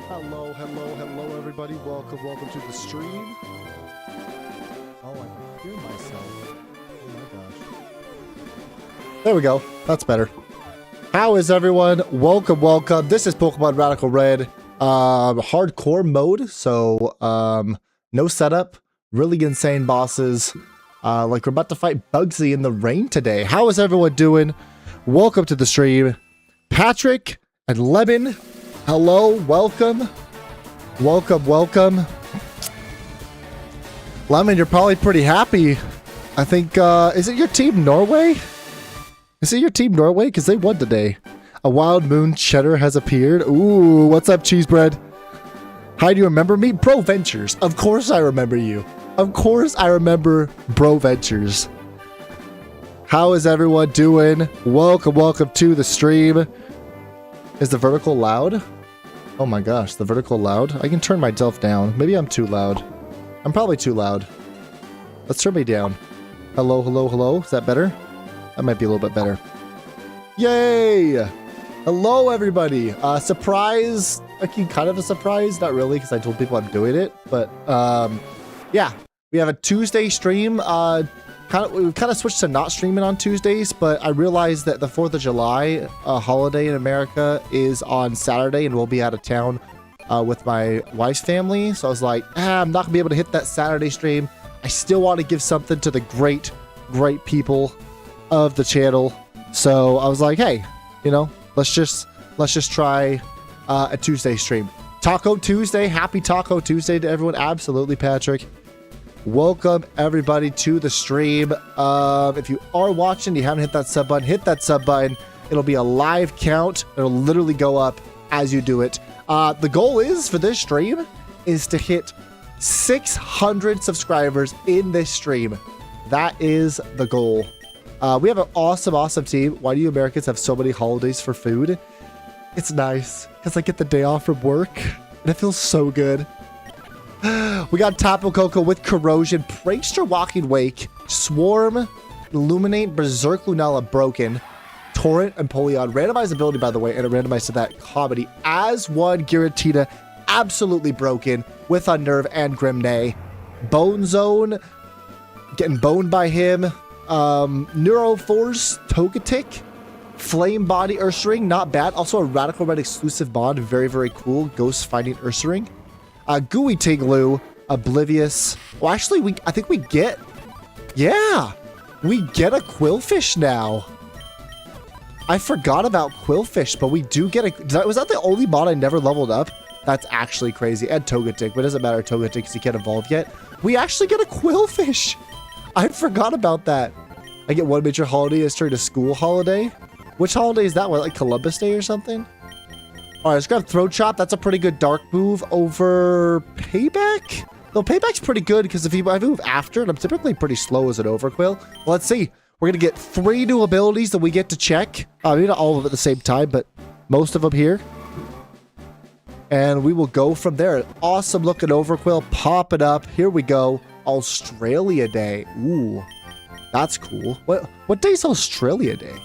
Hello, everybody. Welcome to the stream. Oh, I can hear myself. Oh my gosh. There we go. That's better. How is everyone? Welcome. This is Pokemon Radical Red. Hardcore mode. So, no setup. Really insane bosses. Like we're about to fight Bugsy in the rain today. How is everyone doing? Welcome to the stream. Patrick and Lemon. Hello, welcome. Lemon, you're probably pretty happy. I think, is it your team Norway? Because they won today. A wild moon cheddar has appeared. Ooh, what's up, cheese bread? Hi, do you remember me? Bro Ventures. Of course I remember you. Of course I remember Bro Ventures. How is everyone doing? Welcome to the stream. Is the vertical loud? Oh my gosh, the vertical loud? I can turn myself down. Maybe I'm too loud. I'm probably too loud. Let's turn me down. Hello. Is that better? That might be a little bit better. Yay! Hello, everybody. Surprise. Kind of a surprise. Not really, because I told people I'm doing it. But, yeah. We have a Tuesday stream. We've kind of switched to not streaming on Tuesdays, but I realized that the 4th of July holiday in America is on Saturday, and we'll be out of town with my wife's family. So I was like, I'm not going to be able to hit that Saturday stream. I still want to give something to the great people of the channel. So I was like, hey, let's just try a Tuesday stream. Taco Tuesday. Happy Taco Tuesday to everyone. Absolutely, Patrick. Welcome everybody to the stream. If you are watching, you haven't hit that sub button, hit that sub button. It'll be a live count. It'll literally go up as you do it. The goal is for this stream is to hit 600 subscribers in this stream. That is the goal. We have an awesome team. Why do you Americans have so many holidays for food? It's nice because I get the day off from work and it feels so good. We got Tapu Koko with Corrosion, Prankster Walking Wake, Swarm, Illuminate, Berserk Lunala Broken, Torrent, and Polion. Randomized ability, by the way, and it randomized to that comedy. As one, Giratina, absolutely broken with Unnerve and Grimnay. Bone Zone, getting boned by him. Neuroforce, Togetic, Flame Body, Ursaring, not bad. Also a Radical Red exclusive bond, very cool. Ghost Fighting Ursaring. Gooey Tiglu, Oblivious. Well, actually, I think we get a Quillfish now. I forgot about Quillfish, but we do get was that the only mod I never leveled up? That's actually crazy. And Togetic, but it doesn't matter Togetic because he can't evolve yet. We actually get a Quillfish. I forgot about that. I get one major holiday as during a school holiday. Which holiday is that one? Like Columbus Day or something? All right, let's grab Throat Chop. That's a pretty good dark move over Payback. Though Payback's pretty good because if I move after it, I'm typically pretty slow as an Overquill. Well, let's see. We're going to get 3 new abilities that we get to check. Maybe not all of them at the same time, but most of them here. And we will go from there. Awesome looking Overquill. Pop it up. Here we go. Australia Day. Ooh, that's cool. What day is Australia Day?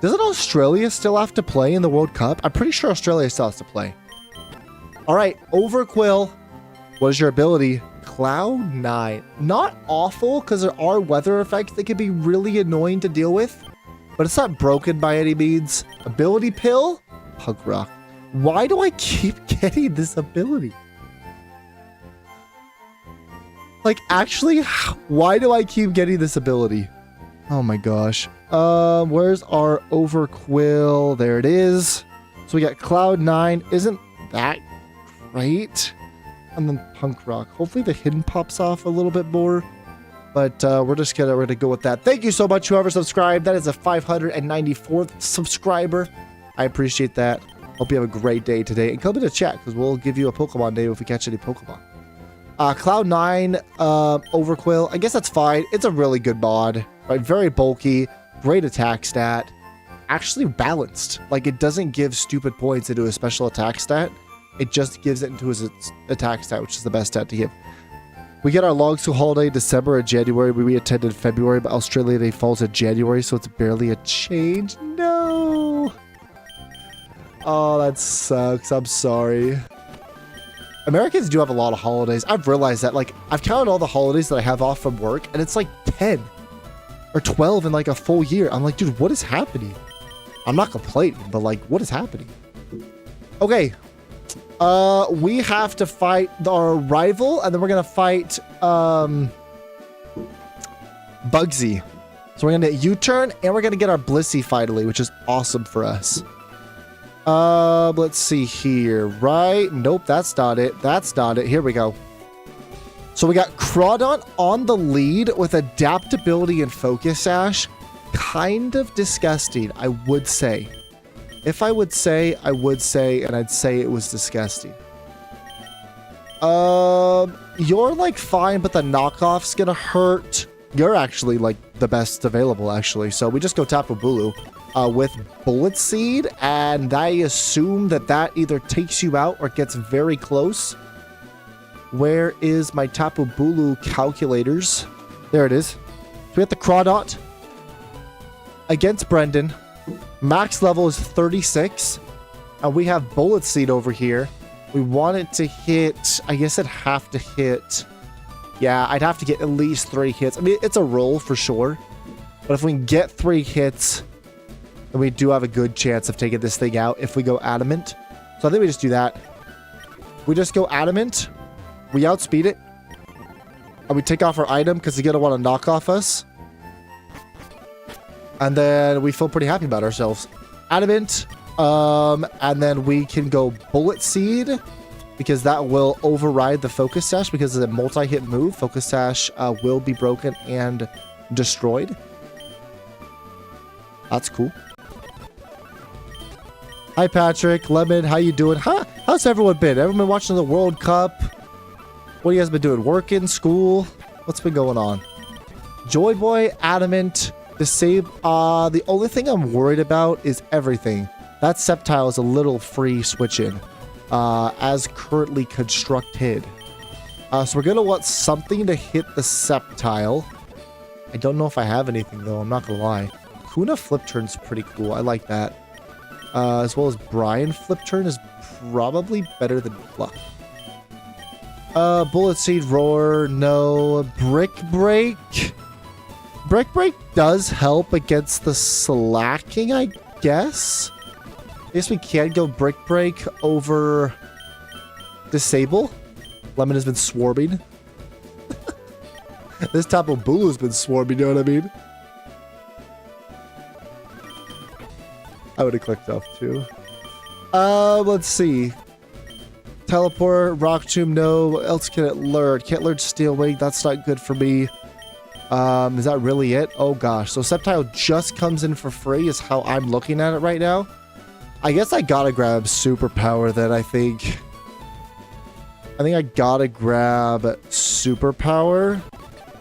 Doesn't Australia still have to play in the World Cup? I'm pretty sure Australia still has to play. All right, Overquill. What is your ability? Cloud 9. Not awful, because there are weather effects that can be really annoying to deal with. But it's not broken by any means. Ability Pill? Pug Rock. Why do I keep getting this ability? Like, actually, why do I keep getting this ability? Oh my gosh. Where's our Overquill? There it is. So we got Cloud 9. Isn't that great? And then Punk Rock. Hopefully the hidden pops off a little bit more. But we're gonna go with that. Thank you so much, whoever subscribed. That is a 594th subscriber. I appreciate that. Hope you have a great day today. And come into chat, because we'll give you a Pokemon day if we catch any Pokemon. Cloud 9, Overquill. I guess that's fine. It's a really good mod. Right? Very bulky. Great attack stat. Actually balanced. Like, it doesn't give stupid points into a special attack stat. It just gives it into his attack stat, which is the best stat to give. We get our long school holiday December and January. We attended February, but Australia Day falls in January, so it's barely a change. No. Oh, that sucks. I'm sorry. Americans do have a lot of holidays. I've realized that. Like, I've counted all the holidays that I have off from work, and it's like 10 or 12 in like a full year. I'm like, dude, what is happening? I'm not complaining, but like, what is happening? Okay. We have to fight our rival, and then we're gonna fight Bugsy. So we're gonna U-turn, and we're gonna get our Blissey finally, which is awesome for us. Let's see here. Right? Nope, that's not it. That's not it. Here we go. So we got Crawdon on the lead with adaptability and focus sash. Kind of disgusting, I would say. If I would say, I would say, and I'd say it was disgusting. You're like fine, but the knockoff's gonna hurt. You're actually like the best available, actually. So we just go Tapu Bulu with Bullet Seed, and I assume that that either takes you out or gets very close. Where is my Tapu Bulu calculators? There it is. So we have the Crawdot against Brendan. Max level is 36. And we have Bullet Seed over here. We want it to hit, I guess it'd have to hit. Yeah, I'd have to get at least 3 hits. I mean, it's a roll for sure. But if we can get 3 hits, then we do have a good chance of taking this thing out if we go Adamant. So I think we just do that. We just go Adamant. We outspeed it. And we take off our item because he's going to want to knock off us. And then we feel pretty happy about ourselves. Adamant. And then we can go Bullet Seed, because that will override the Focus Sash because it's a multi-hit move. Focus Sash will be broken and destroyed. That's cool. Hi, Patrick. Lemon, how you doing? How's everyone been? Everyone been watching the World Cup? What have you guys been doing? Working? School? What's been going on? Joy Boy, Adamant, Disable. The only thing I'm worried about is everything. That Sceptile is a little free switch-in. As currently constructed. So we're going to want something to hit the Sceptile. I don't know if I have anything, though. I'm not going to lie. Kuna Flip Turn's pretty cool. I like that. As well as Brian Flip Turn is probably better than Fluff. Bullet Seed, Roar, no. Brick Break. Brick Break does help against the slacking, I guess. I guess we can go Brick Break over Disable. Lemon has been swarming. This Tapu Bulu's been swarming, you know what I mean? I would have clicked off too. Let's see. Teleport, Rock Tomb, no. What else can it learn? Can't learn Steel Wing. That's not good for me. Is that really it? Oh gosh. So Sceptile just comes in for free is how I'm looking at it right now. I guess I gotta grab Superpower then, I think. I gotta grab Superpower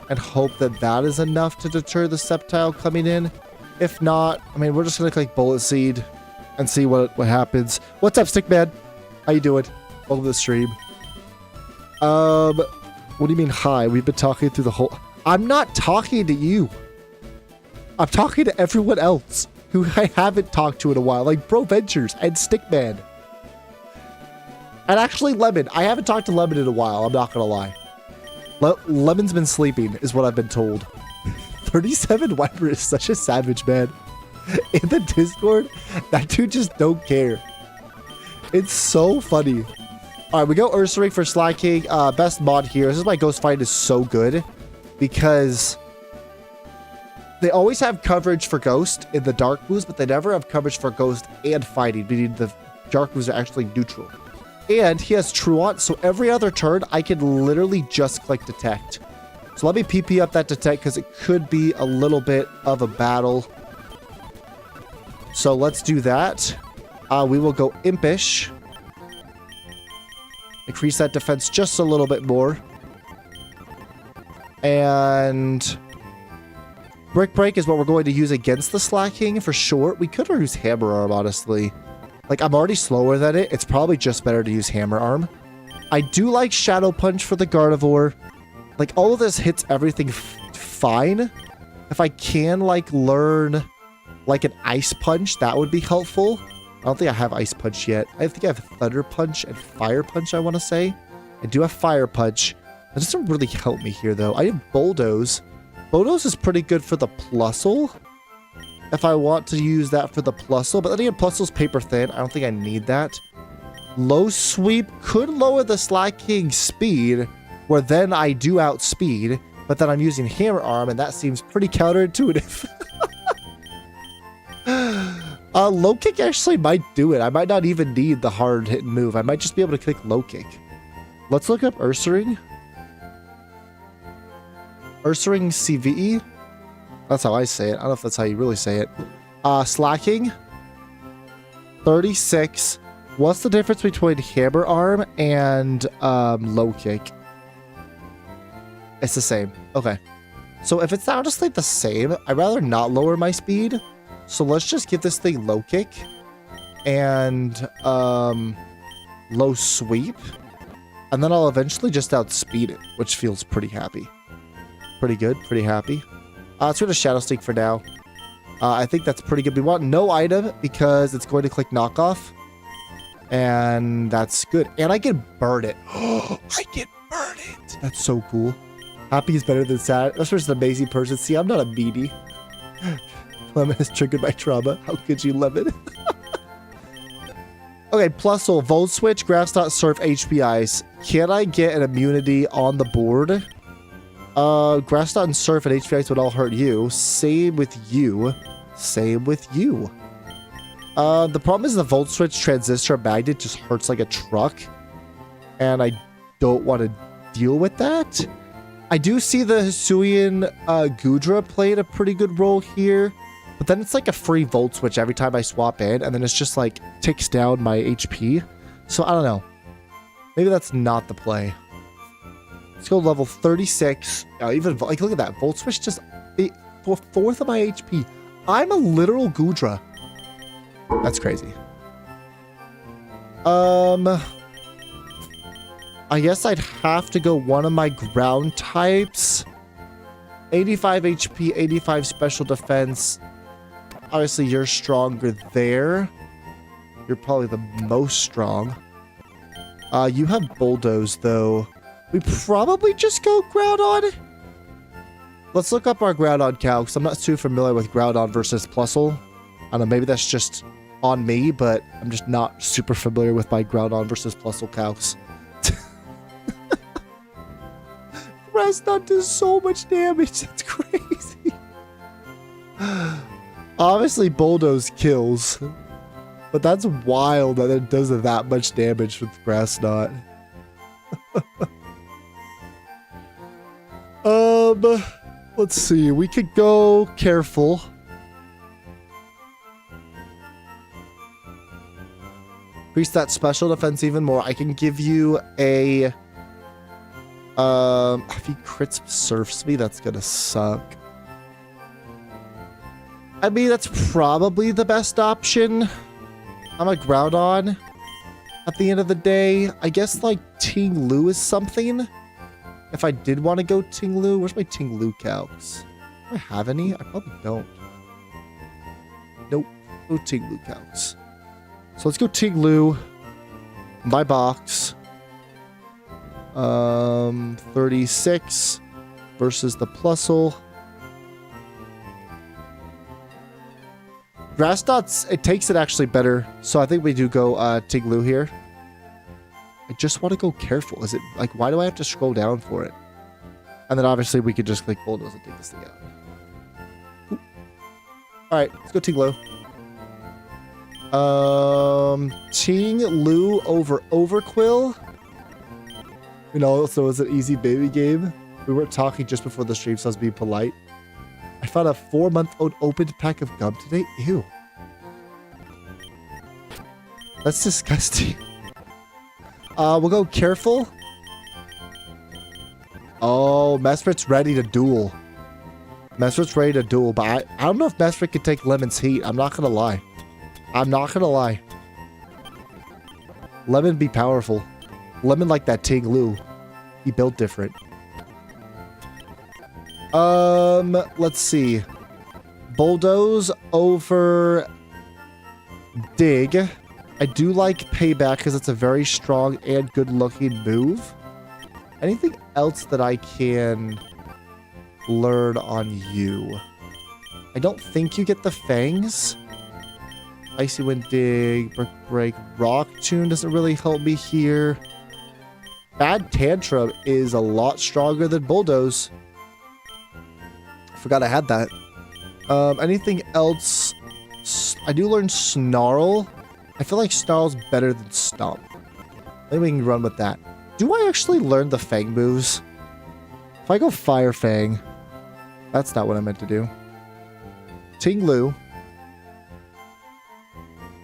and hope that that is enough to deter the Sceptile coming in. If not, I mean, we're just gonna click Bullet Seed and see what happens. What's up, Stickman? How you doing? Welcome to the stream. What do you mean, hi? We've been talking through the whole... I'm not talking to you. I'm talking to everyone else who I haven't talked to in a while, like Bro Ventures and Stickman. And actually Lemon. I haven't talked to Lemon in a while, I'm not gonna lie. Lemon's been sleeping, is what I've been told. 37 Wiper is such a savage, man. In the Discord, that dude just don't care. It's so funny. Alright, we go Ursaring for Slacking. Best mod here. This is why Ghost Fight is so good. Because they always have coverage for Ghost in the Dark moves, but they never have coverage for Ghost and Fighting, meaning the Dark moves are actually neutral. And he has Truant, so every other turn, I can literally just click Detect. So let me PP up that Detect, because it could be a little bit of a battle. So let's do that. We will go Impish. Increase that defense just a little bit more. And Brick Break is what we're going to use against the Slacking for sure. We could use Hammer Arm, honestly. Like, I'm already slower than it. It's probably just better to use Hammer Arm. I do like Shadow Punch for the Gardevoir. Like, all of this hits everything fine. If I can, like, learn, like, an Ice Punch, that would be helpful. I don't think I have Ice Punch yet. I think I have Thunder Punch and Fire Punch, I want to say. I do have Fire Punch. That doesn't really help me here, though. I have Bulldoze. Bulldoze is pretty good for the Plusle. If I want to use that for the Plusle. But then again, Plusle's paper thin. I don't think I need that. Low Sweep could lower the Slacking speed, where then I do outspeed. But then I'm using Hammer Arm, and that seems pretty counterintuitive. Low Kick actually might do it. I might not even need the hard hit move. I might just be able to click Low Kick. Let's look up Ursaring. Ursaring CVE. That's how I say it. I don't know if that's how you really say it. Slacking. 36. What's the difference between Hammer Arm and Low Kick? It's the same. Okay. So if it's now just like the same, I'd rather not lower my speed. So let's just give this thing Low Kick and Low Sweep. And then I'll eventually just outspeed it, which feels pretty happy. Pretty good, pretty happy. Let's go to Shadow Sneak for now. I think that's pretty good. We want no item because it's going to click Knockoff. And that's good. And I can burn it. I can burn it. That's so cool. Happy is better than sad. That's just an amazing person. See, I'm not a meanie. Lemon has triggered my trauma. How could you, Lemon? Okay, Plusle, Volt Switch, Grass Knot, Surf, HP Ice. Can I get an immunity on the board? Grass Knot and Surf and HP Ice would all hurt you. Same with you. Same with you. The problem is the Volt Switch Transistor Magnet just hurts like a truck. And I don't want to deal with that. I do see the Hisuian Gudra playing a pretty good role here. But then it's like a free Volt Switch every time I swap in. And then it's just like ticks down my HP. So I don't know. Maybe that's not the play. Let's go level 36. Even like look at that. Volt Switch just for 4th of my HP. I'm a literal Gudra. That's crazy. I guess I'd have to go one of my ground types. 85 HP, 85 special defense. Obviously, you're stronger there. You're probably the most strong. You have Bulldoze, though. We probably just go Groudon. Let's look up our Groudon calc, because I'm not too familiar with Groudon versus Plusle. I don't know, maybe that's just on me, but I'm just not super familiar with my Groudon versus Plusle calcs. Grass Knot does so much damage, that's crazy. Obviously, Bulldoze kills, but that's wild that it does that much damage with Grass Knot. Let's see. We could go careful. Increase that special defense even more. I can give you a... if he crits surfs me, that's gonna suck. I mean, that's probably the best option. I'm a Groudon. At the end of the day, I guess, like, Ting Lu is something. If I did want to go Ting Lu, where's my Ting Lu calcs? Do I have any? I probably don't. Nope. No Ting Lu calcs. So let's go Ting Lu. My box. 36 versus the Plusle. Grass Knot's, it takes it actually better. So I think we do go Ting Lu here. I just want to go careful. Is it like, why do I have to scroll down for it? And then obviously we could just click Bulldoze and take this thing out. Ooh. All right, let's go Ting Lu. Ting Lu over Overquill. You know, so it was an easy baby game. We weren't talking just before the stream, so I was being polite. I found a 4-month-old opened pack of gum today. Ew. That's disgusting. We'll go careful. Oh, Mesprit's ready to duel. Mesprit's ready to duel, but I don't know if Mesprit can take Lemon's heat. I'm not gonna lie. I'm not gonna lie. Lemon be powerful. Lemon like that Ting Lu. He built different. Let's see. Bulldoze over Dig. I do like Payback because it's a very strong and good-looking move. Anything else that I can learn on you? I don't think you get the Fangs. Icy Wind, Dig, Brick Break, Rock Tune doesn't really help me here. Bad Tantrum is a lot stronger than Bulldoze. Forgot I had that. Anything else? I do learn Snarl. I feel like Snarl's better than Stomp. Maybe we can run with that. Do I actually learn the Fang moves? If I go Fire Fang, that's not what I meant to do. Ting-Lu.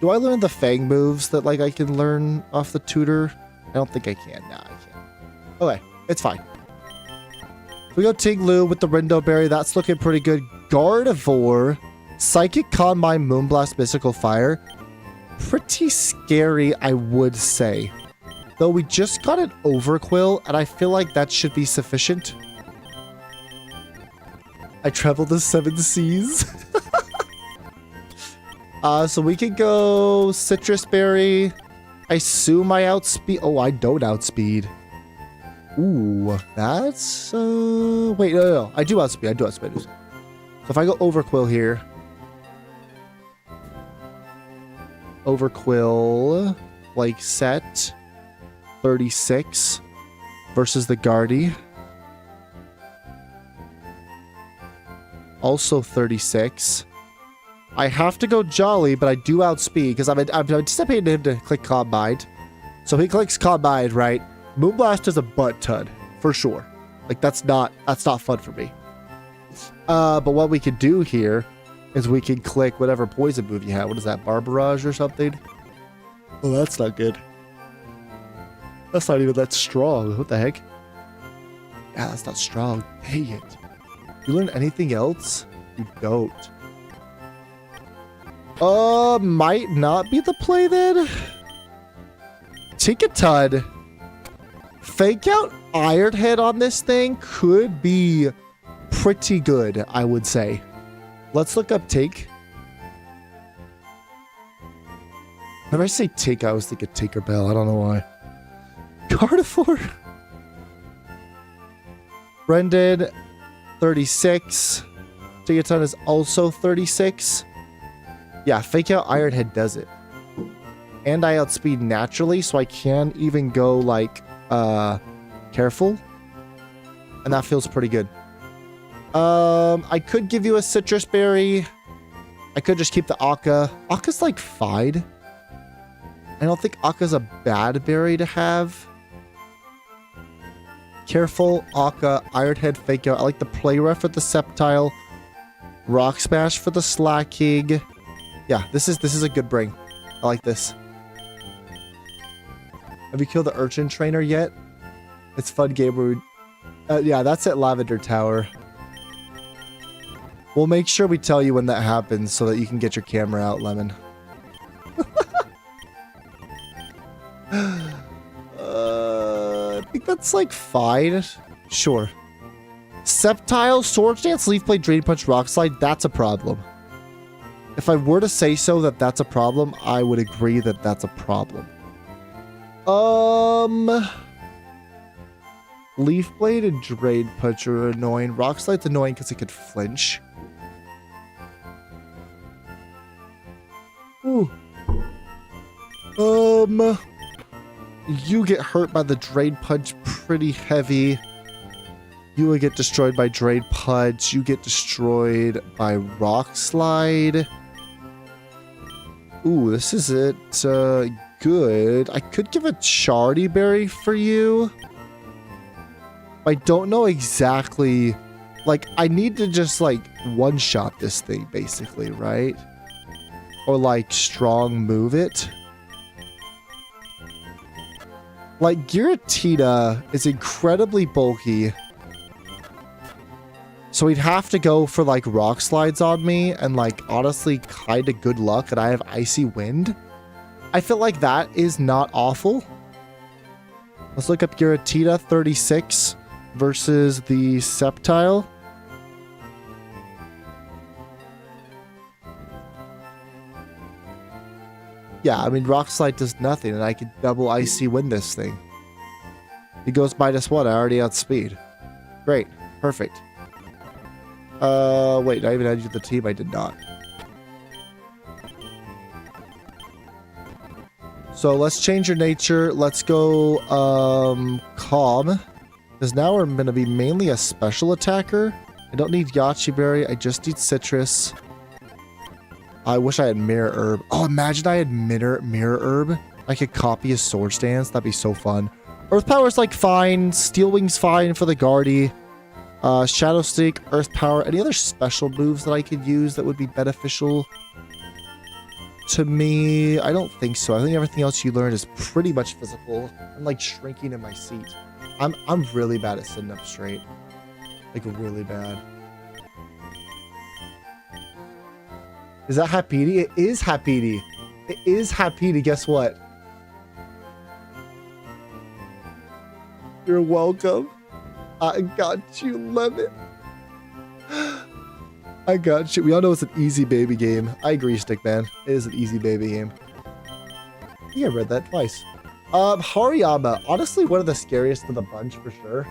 Do I learn the Fang moves that like I can learn off the tutor? I don't think I can. Nah, I can't. Okay, it's fine. We go Ting-Lu with the Rindo Berry. That's looking pretty good. Gardevoir, Psychic Con Mine, Moonblast, Mystical Fire. Pretty scary, I would say. Though we just got an Overquill, and I feel like that should be sufficient. I traveled the 7 seas. So we can go Citrus Berry. I assume I outspeed. Oh, I don't outspeed. Ooh, that's... Wait, no. I do outspeed. So if I go Overquill here. Overquill, like set 36 versus the Guardy. Also 36. I have to go Jolly, but I do outspeed because I'm anticipating him to click Combine. So he clicks Combine, right? Moonblast is a butt ton, for sure. Like that's not fun for me. But what we can do here is we can click whatever poison move you have. What is that, Barbarage or something? Oh, that's not good. That's not even that strong. What the heck? Yeah, that's not strong. Dang it. You learn anything else? You don't. Might not be the play then. Tinkaton. Fake out Iron Head on this thing could be pretty good, I would say. Let's look up Tink. Whenever I say Tink, I always think of Tinkerbell. I don't know why. Gardevoir. Brendan, 36. Tinkaton is also 36. Yeah, Fake Out Iron Head does it. And I outspeed naturally, so I can even go, like, careful. And that feels pretty good. I could give you a Citrus Berry. I could just keep the Akka. Akka's, like, fine. I don't think Akka's a bad berry to have. Careful, Akka, Iron Head, Fake Out. I like the Play Rough for the Sceptile. Rock Smash for the Slacking. Yeah, this is a good bring. I like this. Have you killed the Urchin Trainer yet? It's a fun game where we... yeah, that's at Lavender Tower. We'll make sure we tell you when that happens so that you can get your camera out, Lemon. I think that's like fine. Sure. Sceptile, Swords Dance, Leaf Blade, Drain Punch, Rock Slide, that's a problem. If I were to say so that that's a problem, I would agree that that's a problem. Leaf Blade and Drain Punch are annoying. Rock Slide's annoying because it could flinch. Ooh. You get hurt by the Drain Punch pretty heavy. You would get destroyed by Drain Punch. You get destroyed by Rock Slide. Ooh, this isn't good. I could give a Chardy Berry for you. I don't know exactly. Like, I need to just, like, one-shot this thing, basically, right? Or, like, strong move it. Like, Giratina is incredibly bulky. So we'd have to go for, like, Rock Slides on me. And, like, honestly, kind of good luck. And I have Icy Wind. I feel like that is not awful. Let's look up Giratina 36 versus the Sceptile. Yeah, I mean, Rock Slide does nothing, and I can double Icy Wind this thing. He goes -1. I already outspeed. Great. Perfect. Wait, did I even add you to the team? I did not. So let's change your nature. Let's go, Calm. Because now we're going to be mainly a special attacker. I don't need Yachi Berry. I just need Citrus. I wish I had Mirror Herb. Oh, imagine I had Mirror Herb. I could copy his sword stance. That'd be so fun. Earth Power's like fine. Steel Wing's fine for the Guardy. Shadow Stick, Earth Power. Any other special moves that I could use that would be beneficial to me? I don't think so. I think everything else you learned is pretty much physical. I'm like shrinking in my seat. I'm really bad at sitting up straight. Like really bad. Is that Happy? It is Happy. It is Happy. Guess what? You're welcome. I got you, Lemon. I got you. We all know it's an easy baby game. I agree, Stickman. It is an easy baby game. I think I read that twice. Hariyama. Honestly, one of the scariest of the bunch for sure.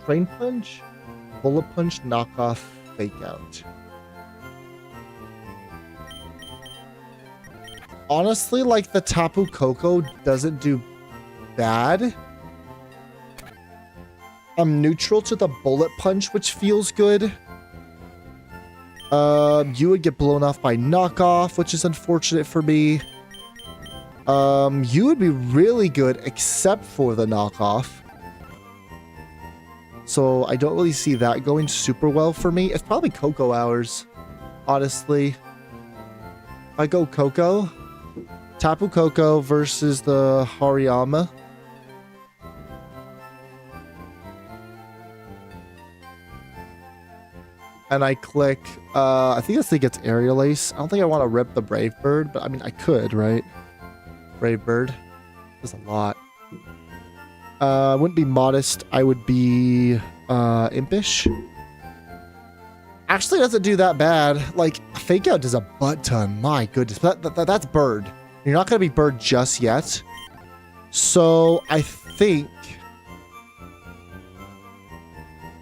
Train Punch, Bullet Punch, Knockoff, Fake Out. Honestly, like the Tapu Koko doesn't do bad. I'm neutral to the Bullet Punch, which feels good. You would get blown off by Knockoff, which is unfortunate for me. You would be really good except for the Knockoff. So I don't really see that going super well for me. It's probably Coco Hours, honestly. If I go Coco, Tapu Koko versus the Hariyama. And I click, I think this thing gets Aerial Ace. I don't think I want to rip the Brave Bird, but I mean, I could, right? Brave Bird. That's a lot. I wouldn't be Modest. I would be Impish. Actually, it doesn't do that bad. Like, Fake Out does a butt ton. My goodness. That's Bird. You're not going to be Bird just yet. So, I think...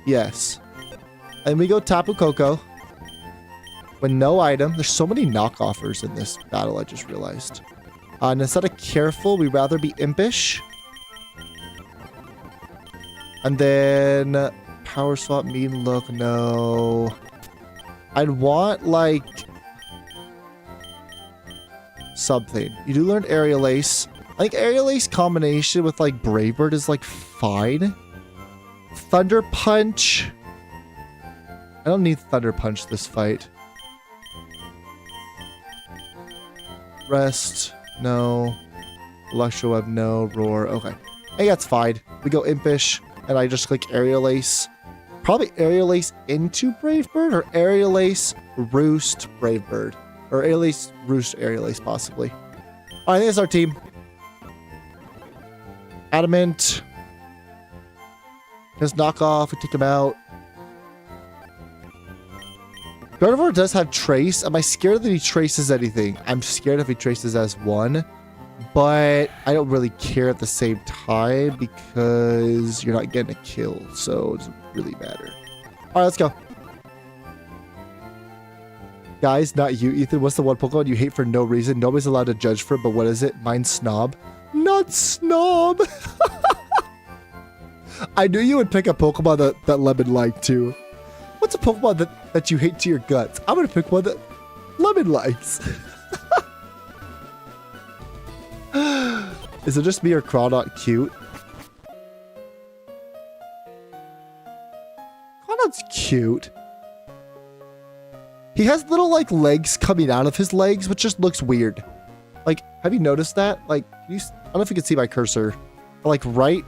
Yes. And we go Tapu Koko. With no item. There's so many knockoffers in this battle, I just realized. And instead of Careful, we'd rather be Impish. And then Power Swap, Mean Look, no. I'd want like something. You do learn Aerial Ace. I think Aerial Ace combination with like Brave Bird is like fine. Thunder Punch. I don't need Thunder Punch this fight. Rest, no. Electro Web, no. Roar, okay. Hey, that's fine. We go Impish. And I just click Aerial Ace. Probably Aerial Ace into Brave Bird or Aerial Ace, Roost, Brave Bird. Or Aerial Ace, Roost, Aerial Ace, possibly. All right, that's our team. Adamant. Just knock off. We take him out. Gardevoir does have Trace. Am I scared that he traces anything? I'm scared if he traces as one. But I don't really care at the same time because you're not getting a kill. So it doesn't really matter. All right, let's go. Guys, not you, Ethan. What's the one Pokemon you hate for no reason? Nobody's allowed to judge for it, but what is it? Mine's Snob. Not Snob. I knew you would pick a Pokemon that Lemon liked too. What's a Pokemon that you hate to your guts? I'm going to pick one that Lemon likes. Is it just me or Crawdot cute? Crawdot's cute. He has little like legs coming out of his legs, which just looks weird. Like, have you noticed that? Like, I don't know if you can see my cursor. But like right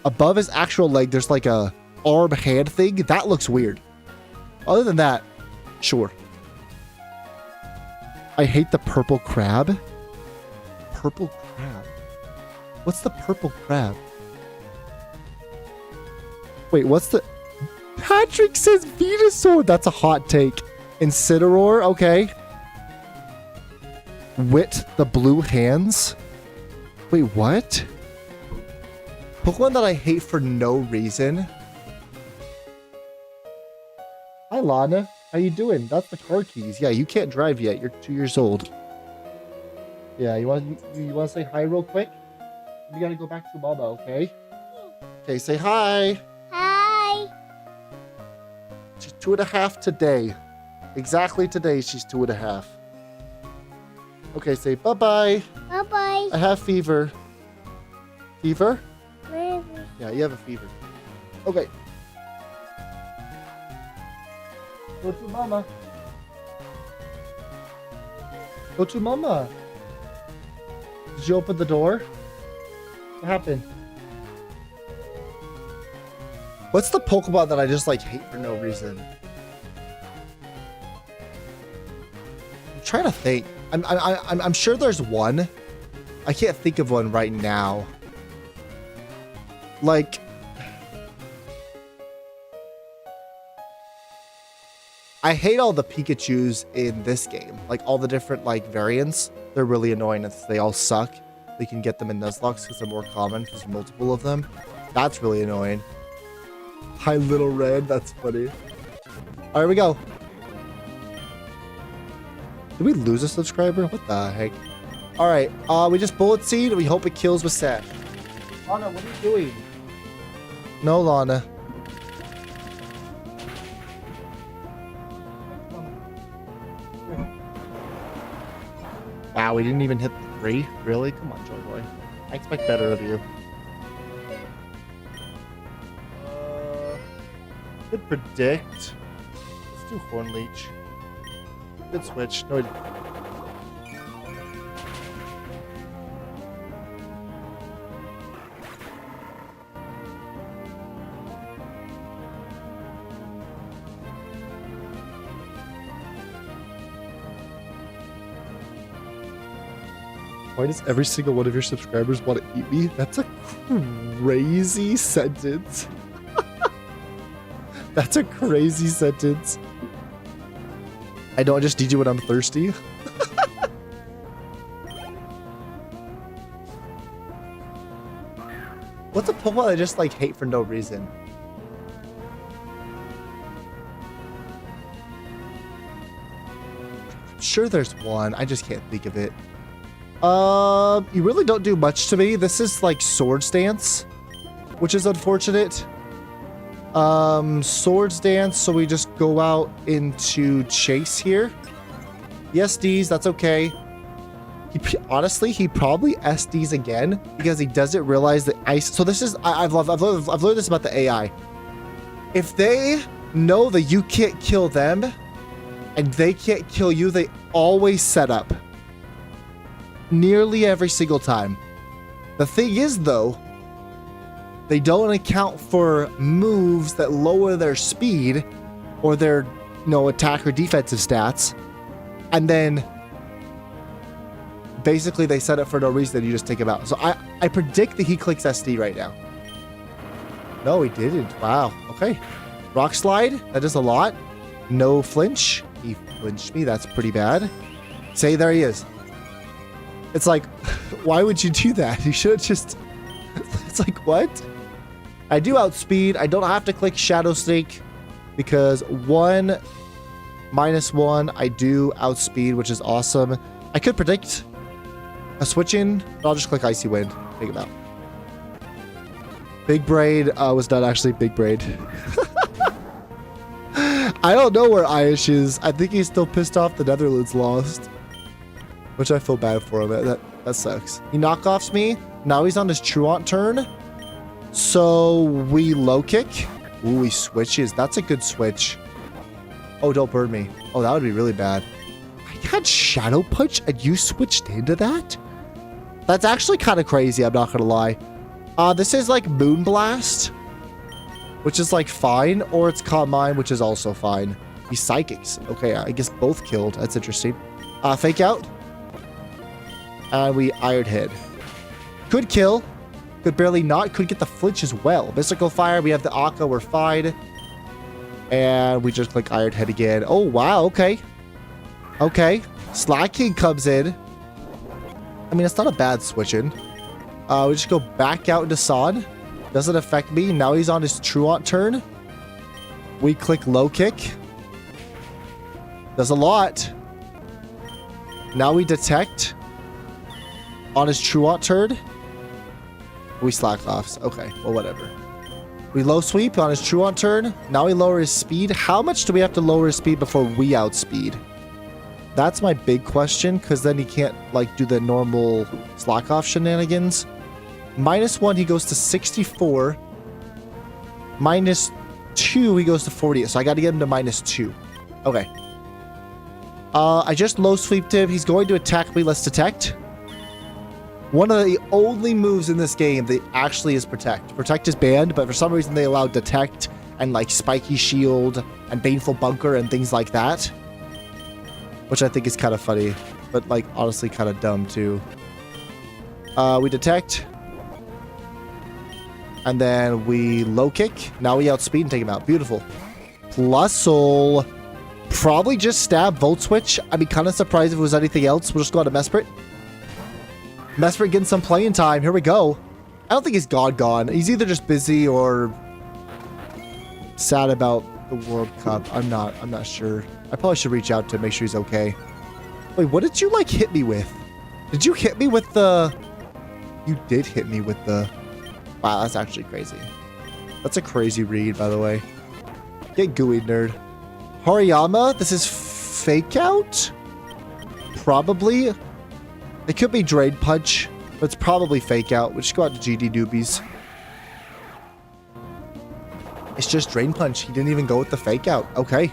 above his actual leg, there's like a arm hand thing. That looks weird. Other than that, sure. I hate the purple crab. Purple crab. What's the purple crab? Wait, what's the... Patrick says Venusaur. That's a hot take. Incineroar, okay. Wit the blue hands. Wait, what? Pokemon that I hate for no reason. Hi, Lana. How you doing? That's the car keys. Yeah, you can't drive yet. You're 2 years old. Yeah, you want to say hi real quick? We gotta go back to Mama, okay? Okay, say hi. Hi. She's 2.5 today. Exactly today, she's 2.5. Okay, say bye-bye. Bye-bye. I have fever. Fever? Baby. Yeah, you have a fever. Okay. Go to Mama. Go to Mama. Did you open the door? What happened? What's the Pokemon that I just like hate for no reason? I'm trying to think. I'm sure there's one. I can't think of one right now. Like, I hate all the Pikachus in this game. Like all the different like variants. They're really annoying and they all suck. They can get them in Nuzlocke because they're more common. There's multiple of them. That's really annoying. Hi, Little Red. That's funny. All right, we go. Did we lose a subscriber? What the heck? All right. We just bullet seed. We hope it kills with set. Lana, what are you doing? No, Lana. Wow, we didn't even hit 3? Really? Come on, Joy Boy. I expect better of you. Could predict. Let's do Horn Leech. Good switch. No, why does every single one of your subscribers want to eat me? That's a crazy sentence. That's a crazy sentence. I don't just need you when I'm thirsty. What's a Pokemon I just like hate for no reason? I'm sure there's one. I just can't think of it. You really don't do much to me. This is like Swords Dance, which is unfortunate. Swords Dance, so we just go out into Chase here. Yes, Ds, that's okay. Honestly, he probably SDs again because he doesn't realize that ice. So this is I've learned this about the AI. If they know that you can't kill them and they can't kill you, they always set up. Nearly every single time. The thing is, though, they don't account for moves that lower their speed or their, attack or defensive stats. And then basically they set it for no reason. You just take him out. So I predict that he clicks SD right now. No, he didn't. Wow. Okay. Rock Slide. That is a lot. No flinch. He flinched me. That's pretty bad. Say there he is. It's like, why would you do that? You should just... It's like, what? I do outspeed. I don't have to click Shadow Snake because 1 minus 1, I do outspeed, which is awesome. I could predict a switch in, but I'll just click Icy Wind. Take him out. Big Braid was not actually Big Braid. I don't know where Aish is. I think he's still pissed off the Netherlands lost. Which I feel bad for him. That sucks. He knockoffs me. Now he's on his Truant turn. So we low kick. Ooh, he switches. That's a good switch. Oh, don't burn me. Oh, that would be really bad. I had Shadow Punch and you switched into that? That's actually kind of crazy, I'm not gonna lie. This is like Moonblast, which is like fine, or it's Calm Mind, which is also fine. He's Psychics. Okay, I guess both killed. That's interesting. Fake Out. And we Iron Head. Could kill. Could barely not. Could get the flinch as well. Mystical Fire. We have the Akka. We're fine. And we just click Iron Head again. Oh, wow. Okay. Okay. Slack King comes in. I mean, it's not a bad switch in. We just go back out into Sod. Doesn't affect me. Now he's on his Truant turn. We click Low Kick. Does a lot. Now we Detect. On his Truant turn. We Slack Offs. Okay, well, whatever. We Low Sweep on his Truant turn. Now we lower his speed. How much do we have to lower his speed before we outspeed? That's my big question, because then he can't, like, do the normal Slack Off shenanigans. -1, he goes to 64. -2, he goes to 48. So I got to get him to -2. Okay. I just Low Sweeped him. He's going to attack me. Let's Detect. One of the only moves in this game that actually is Protect. Protect is banned, but for some reason they allow Detect and like Spiky Shield and Baneful Bunker and things like that. Which I think is kind of funny, but like honestly kind of dumb too. We Detect. And then we Low Kick. Now we outspeed and take him out. Beautiful. Plusle. Probably just stab Volt Switch. I'd be kind of surprised if it was anything else. We'll just go on to Mesprit. Mesprit getting some playing time. Here we go. I don't think he's gone. He's either just busy or sad about the World Cup. I'm not sure. I probably should reach out to him, make sure he's okay. Wait, what did you like hit me with? Did you hit me with the... You did hit me with the... Wow, that's actually crazy. That's a crazy read, by the way. Get gooey, nerd. Hariyama, this is Fake Out? Probably. It could be Drain Punch, but it's probably Fake Out. We'll just go out to GD Doobies. It's just Drain Punch. He didn't even go with the Fake Out. Okay.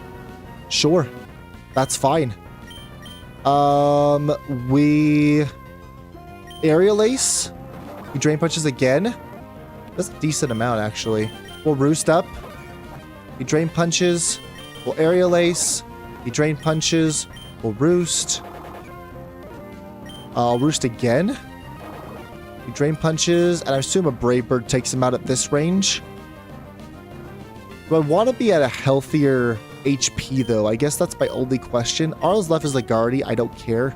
Sure. That's fine. We... Aerial Ace. He Drain Punches again. That's a decent amount, actually. We'll Roost up. He Drain Punches. We'll Aerial Ace. He Drain Punches. We'll Roost. I'll Roost again. He Drain Punches. And I assume a Brave Bird takes him out at this range. Do I want to be at a healthier HP, though? I guess that's my only question. Arl's left is the Guardy. I don't care.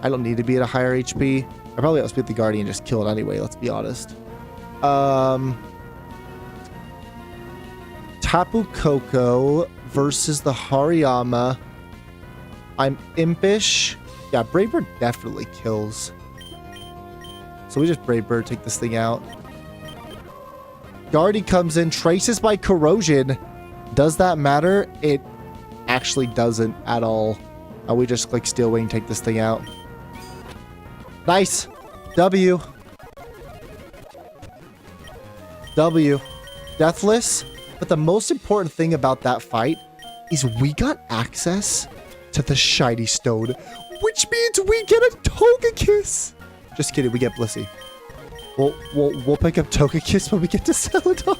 I don't need to be at a higher HP. I probably outspeed the Guardian and just kill it anyway, let's be honest. Tapu Koko versus the Hariyama. I'm Impish. Yeah, Brave Bird definitely kills. So we just Brave Bird, take this thing out. Guardy comes in, traces by Corrosion. Does that matter? It actually doesn't at all. We just click Steel Wing, take this thing out. Nice. W. W. Deathless. But the most important thing about that fight is we got access to the Shiny Stone, which means we get a Togekiss. Just kidding, we get Blissey. We'll pick up Togekiss when we get to Celadon.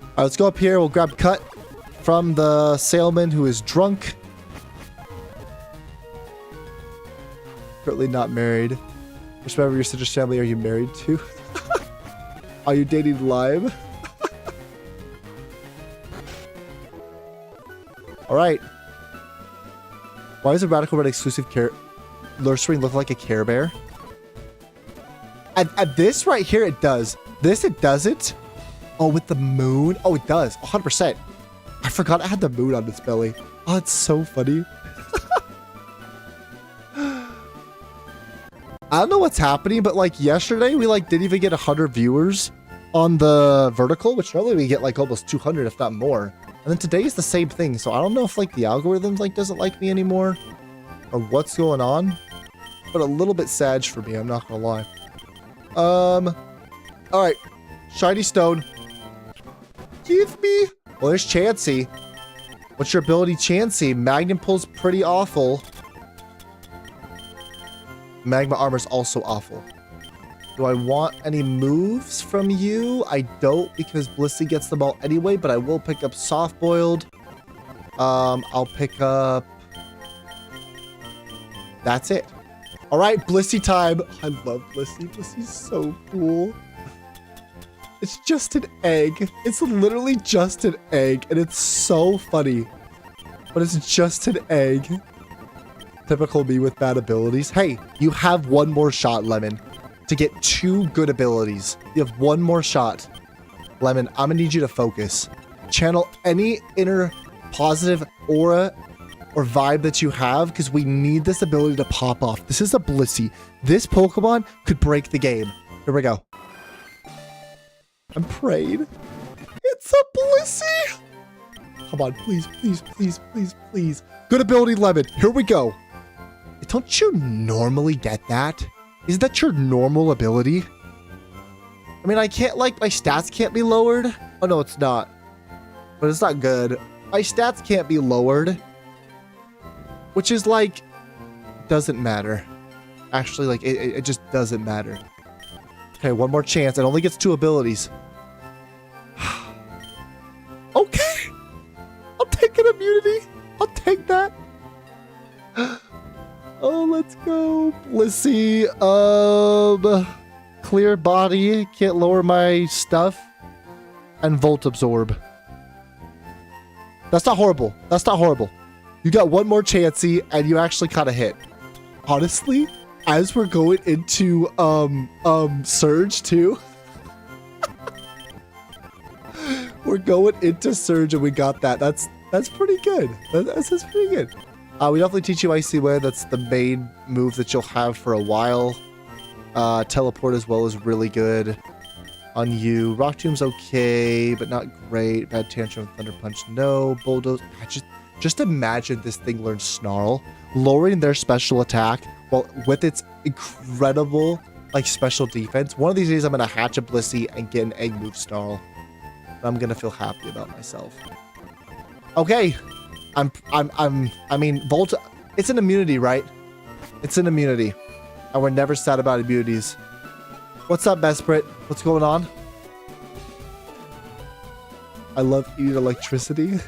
Alright, let's go up here. We'll grab Cut from the Sailman who is drunk. Currently not married. Which member of your sister's family are you married to? Are you dating Lime? Alright. Why does a Radical Red exclusive Lurstring look like a Care Bear? At this right here, it does. This, it doesn't. Oh, with the moon? Oh, it does. 100%. I forgot it had the moon on its belly. Oh, it's so funny. I don't know what's happening, but like yesterday, we like didn't even get 100 viewers on the vertical, which normally we get like almost 200, if not more. And then today is the same thing. So I don't know if like the algorithm like doesn't like me anymore or what's going on, but a little bit sad for me. I'm not gonna lie. All right, Shiny Stone. Give me. Well, there's Chansey. What's your ability, Chansey? Magnum Pull's pretty awful. Magma Armor's also awful. Do I want any moves from you? I don't, because Blissey gets them all anyway, but I will pick up Soft Boiled. I'll pick up... That's it. All right, Blissey time. I love Blissey. Blissey's so cool. It's just an egg. It's literally just an egg, and it's so funny. But it's just an egg. Typical me with bad abilities. Hey, you have one more shot, Lemon, to get 2 good abilities. You have one more shot. Lemon, I'm gonna need you to focus. Channel any inner positive aura or vibe that you have, because we need this ability to pop off. This is a Blissey. This Pokemon could break the game. Here we go. I'm praying. It's a Blissey. Come on, please, please, please, please, please. Good ability, Lemon. Here we go. Don't you normally get that? Is that your normal ability? I mean, I can't, like, my stats can't be lowered. Oh, no, it's not. But it's not good. My stats can't be lowered. Which is, like, doesn't matter. Actually, like, it just doesn't matter. Okay, one more chance. It only gets 2 abilities. Okay. I'll take an immunity. I'll take that. Oh, let's go. Blissey. Clear body. Can't lower my stuff. And Volt Absorb. That's not horrible. That's not horrible. You got one more chancey, and you actually kind of hit. Honestly, as we're going into Surge too. We're going into Surge, and we got that. That's pretty good. That's pretty good. We definitely teach you Icy Wind. That's the main move that you'll have for a while. Teleport as well is really good on you. Rock Tomb's okay, but not great. Bad Tantrum, Thunder Punch, no. Bulldoze. Just imagine this thing learns Snarl, lowering their special attack while with its incredible like special defense. One of these days, I'm gonna hatch a Blissey and get an egg move Snarl. I'm gonna feel happy about myself. Okay. I mean, Volt, it's an immunity, right? It's an immunity. And we're never sad about immunities. What's up, Besprit? What's going on? I love eating electricity.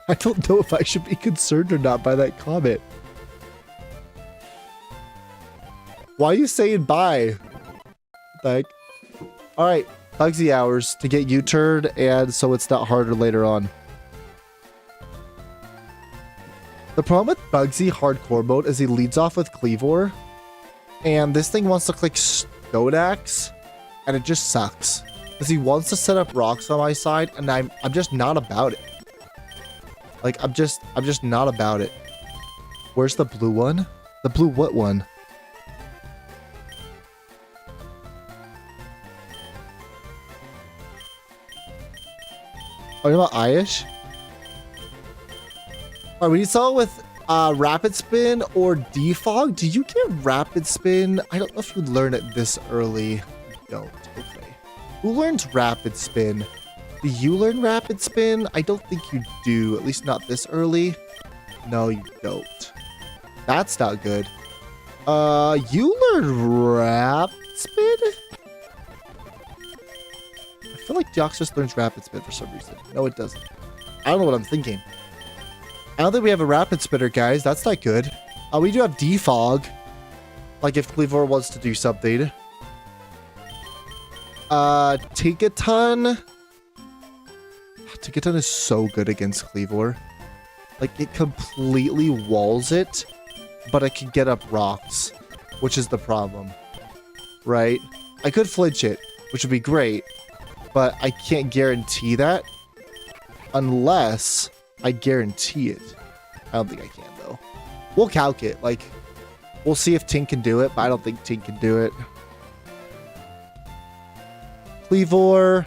I don't know if I should be concerned or not by that comment. Why are you saying bye? Like, all right, Bugsy hours to get U-turned, and so it's not harder later on. The problem with Bugsy hardcore mode is he leads off with Cleavor, and this thing wants to click Stodax, and it just sucks because he wants to set up rocks on my side, and I'm just not about it. Like I'm just not about it. Where's the blue one? The blue what one? Oh, you're about Aish? Alright, we saw it with Rapid Spin or Defog. Do you get Rapid Spin? I don't know if you learn it this early. You don't. Okay. Who learns Rapid Spin? Do you learn Rapid Spin? I don't think you do. At least not this early. No, you don't. That's not good. You learn Rapid Spin? I feel like Deoxys learns Rapid Spin for some reason. No, it doesn't. I don't know what I'm thinking. I don't think we have a Rapid Spitter, guys. That's not good. We do have Defog. Like if Cleavor wants to do something. Tinkaton. Tinkaton is so good against Cleavor. Like it completely walls it, but it can get up rocks, which is the problem. Right? I could flinch it, which would be great, but I can't guarantee that unless I guarantee it. I don't think I can, though. We'll calc it. Like, we'll see if Tink can do it, but I don't think Tink can do it. Cleavor,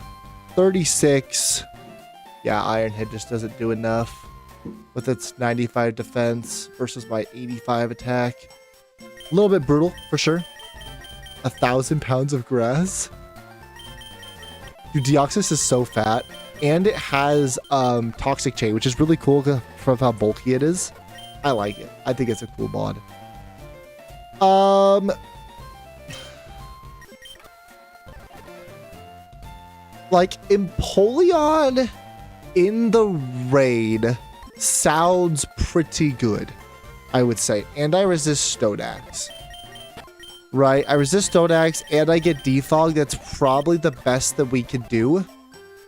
36. Yeah, Iron Head just doesn't do enough with its 95 defense versus my 85 attack. A little bit brutal, for sure. 1,000 pounds of grass. Dude, Deoxys is so fat. And it has Toxic Chain, which is really cool from how bulky it is. I like it. I think it's a cool mod. Like Empoleon in the raid sounds pretty good, I would say. And I resist Stodax. right? I resist Stone Axe and I get Defog. That's probably the best that we can do.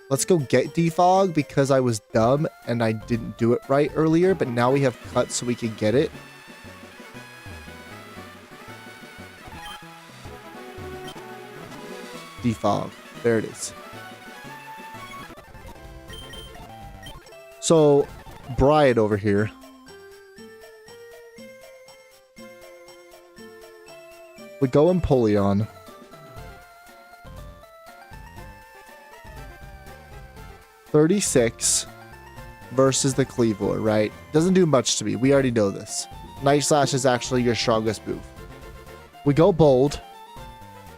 Let's go get Defog because I was dumb and I didn't do it right earlier, but now we have Cut so we can get it. Defog. There it is. So, Brian over here. We go Empoleon. $36 versus the Cleavor, right? Doesn't do much to me. We already know this. Night Slash is actually your strongest move. We go Bold.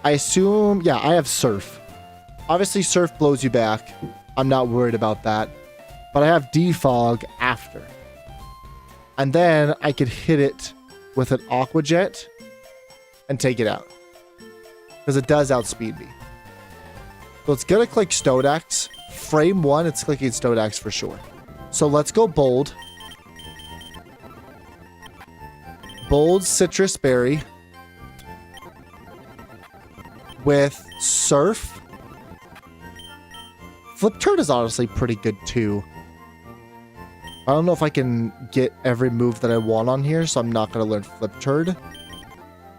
I assume, yeah, I have Surf. Obviously, Surf blows you back. I'm not worried about that. But I have Defog after. And then I could hit it with an Aqua Jet and take it out. Because it does outspeed me. So it's going to click Stone Axe. Frame 1, it's clicking Stone Axe for sure. So let's go Bold. Bold Citrus Berry. With Surf. Flip Turn is honestly pretty good too. I don't know if I can get every move that I want on here, so I'm not going to learn Flip Turn.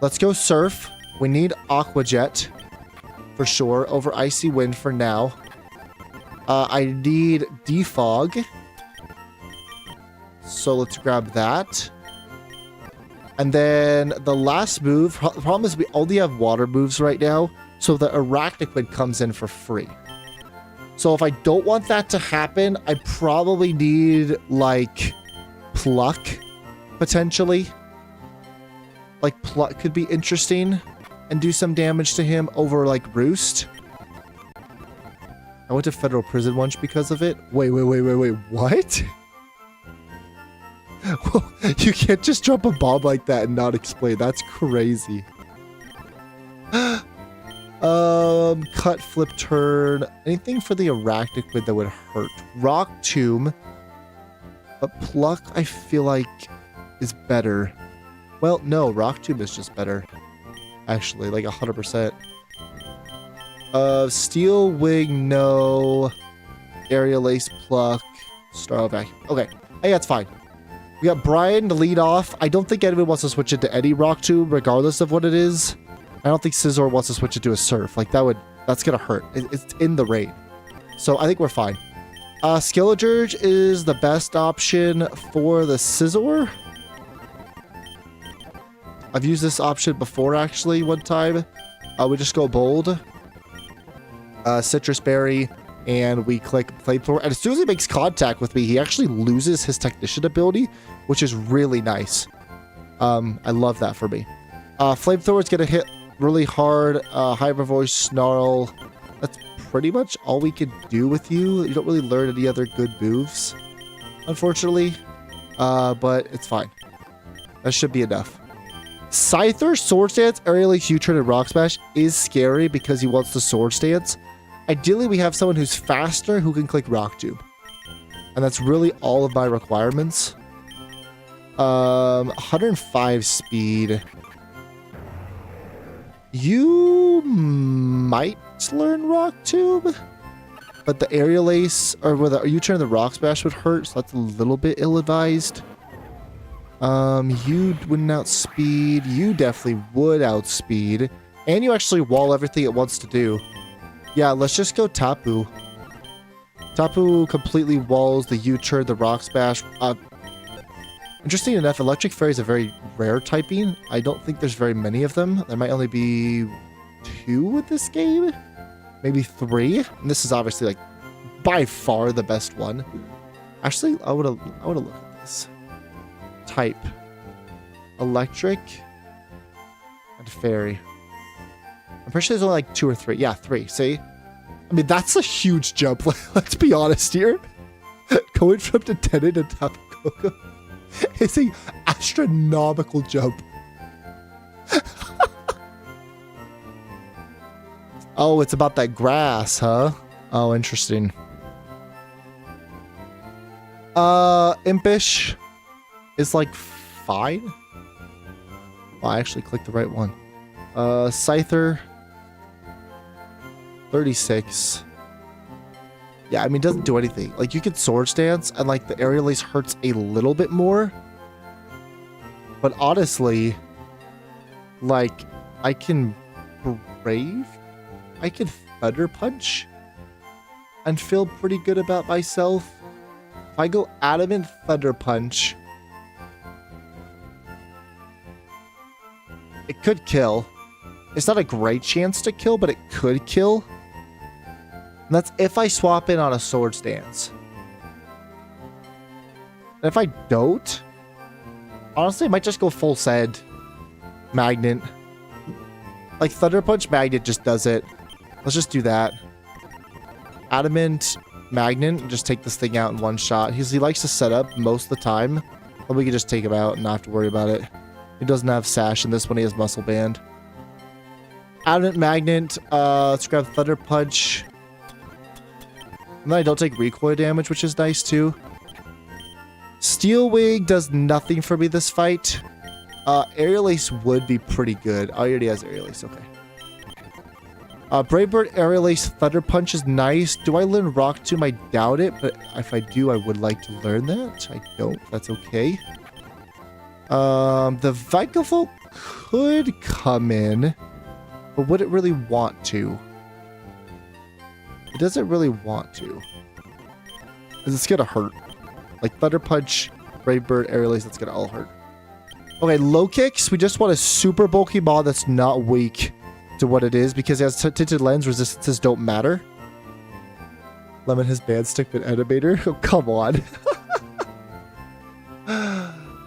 Let's go Surf. We need Aqua Jet for sure over Icy Wind for now. I need Defog. So let's grab that. And then the last move, the problem is we only have water moves right now, so the Arachnoid comes in for free. So if I don't want that to happen, I probably need, like, Pluck, potentially. Like, Pluck could be interesting and do some damage to him over, like, Roost. I went to federal prison once because of it. Wait, what? You can't just drop a bomb like that and not explain. That's crazy. Cut, Flip Turn. Anything for the Arachnoid that would hurt. Rock Tomb. But Pluck, I feel like, is better. Well, no, Rock Tomb is just better. Actually, like 100%. Steel Wing, no. Aerial Ace, Pluck. Starl Vacuum. Okay, hey, that's fine. We got Brian to lead off. I don't think anyone wants to switch it to any Rock Tomb, regardless of what it is. I don't think Scizor wants to switch it to a Surf. Like, that's gonna hurt. It's in the raid. So I think we're fine. Skillagurge is the best option for the Scizor. I've used this option before, actually, one time. We just go Bold. Citrus Berry, and we click Flamethrower. And as soon as he makes contact with me, he actually loses his Technician ability, which is really nice. I love that for me. Flamethrower is going to hit really hard. Hyper Voice, Snarl. That's pretty much all we can do with you. You don't really learn any other good moves, unfortunately. But it's fine. That should be enough. Scyther, Sword Stance, Aerial Ace, U-Turn, and Rock Smash is scary because he wants the Sword Stance. Ideally, we have someone who's faster who can click Rock Tomb. And that's really all of my requirements. 105 speed. You might learn Rock Tomb, but the Aerial Ace, or with the U-Turn and the Rock Smash would hurt, so that's a little bit ill-advised. You wouldn't outspeed. You definitely would outspeed. And you actually wall everything it wants to do. Yeah, let's just go Tapu. Tapu completely walls the U-Turn, the Rock Smash. Interesting enough, Electric Fairy is a very rare typing. I don't think there's very many of them. There might only be 2 with this game. Maybe 3. And this is obviously, like, by far the best one. Actually, I wanna look at this. Type. Electric. And Fairy. I'm pretty sure there's only like 2 or 3. Yeah, 3. See? I mean, that's a huge jump. Let's be honest here. Going from Tentacruel to Tapu Koko is an astronomical jump. Oh, it's about that grass, huh? Oh, interesting. Impish is like fine. Oh, I actually clicked the right one. Scyther. 36. Yeah, I mean, it doesn't do anything. Like, you can Swords Dance, and, like, the Aerial Ace hurts a little bit more. But honestly, like, I can Brave? I can Thunder Punch? And feel pretty good about myself. If I go Adamant Thunder Punch, it could kill. It's not a great chance to kill, but it could kill. And that's if I swap in on a Swords Dance. And if I don't, honestly, I might just go full Sed. Magnet. Like, Thunder Punch Magnet just does it. Let's just do that. Adamant Magnet, and just take this thing out in one shot. He likes to set up most of the time, but we can just take him out and not have to worry about it. He doesn't have Sash, and this one he has Muscle Band. Adamant Magnet, let's grab Thunder Punch. And then I don't take recoil damage, which is nice too. Steel Wing does nothing for me this fight. Aerial Ace would be pretty good. Oh, he already has Aerial Ace, okay. Brave Bird, Aerial Ace, Thunder Punch is nice. Do I learn Rock Tomb? I doubt it, but if I do, I would like to learn that. I don't. That's okay. The Vikavolt could come in, but would it really want to? It doesn't really want to. Because it's gonna hurt. Like Thunder Punch, Brave Bird, Aerial Ace, that's gonna all hurt. Okay, low kicks. We just want a super bulky ball that's not weak to what it is, because it has tinted lens, resistances don't matter. Lemon has band stick but animator. Oh, come on.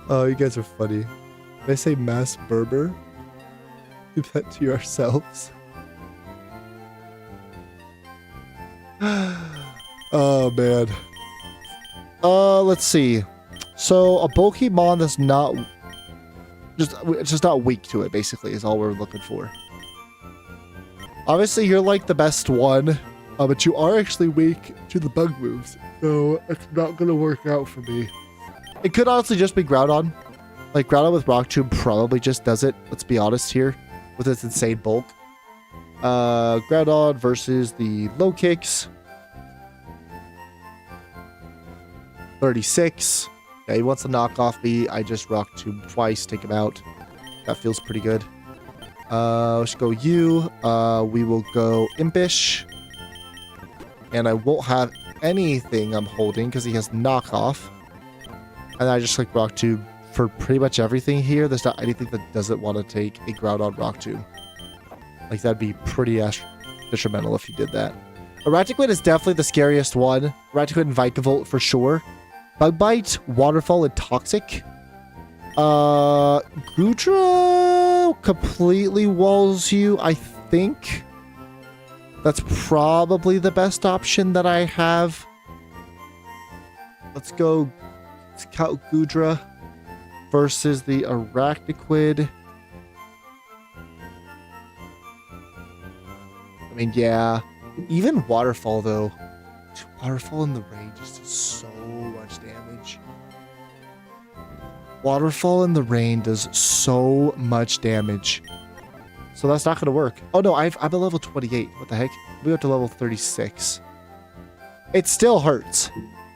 Oh, you guys are funny. Did I say mass Berber? Keep that to yourselves. Oh, man. Let's see. So, a bulky mon that's not... it's just not weak to it, basically, is all we're looking for. Obviously, you're like the best one, but you are actually weak to the bug moves, so it's not going to work out for me. It could honestly just be Groudon. Like, Groudon with Rock Tomb probably just does it, let's be honest here, with its insane bulk. Groudon versus the low kicks. 36. Yeah, he wants to knock off me. I just Rock Tomb twice, take him out. That feels pretty good. Let's go you. We will go Impish. And I won't have anything I'm holding because he has knockoff. And I just like Rock Tomb for pretty much everything here. There's not anything that doesn't want to take a Groudon Rock Tomb. Like, that'd be pretty detrimental if you did that. Erratic-Wind is definitely the scariest one. Erratic-Wind and Vikavolt for sure. Bug Bite, Waterfall, and Toxic. Goodra completely walls you, I think. That's probably the best option that I have. Let's go Scout Goodra versus the Arachniquid. I mean, yeah. Even Waterfall, though. Waterfall in the rain just does so much damage. Waterfall in the rain does so much damage. So that's not going to work. Oh, no, I'm at level 28. What the heck? We go to level 36. It still hurts.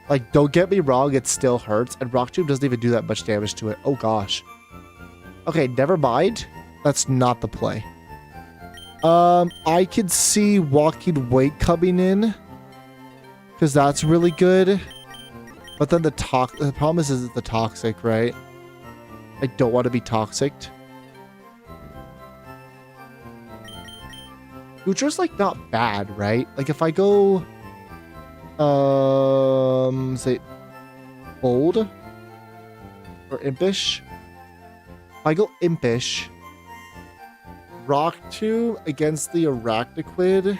Like, don't get me wrong, it still hurts. And Rock Tomb doesn't even do that much damage to it. Oh, gosh. Okay, never mind. That's not the play. I could see Walking Wake coming in, because that's really good. But then the problem is the Toxic, right? I don't want to be Toxicked. Goodra's like not bad, right? Like if I go, say, Bold or Impish. If I go Impish, Rock Tomb against the Arachniquid.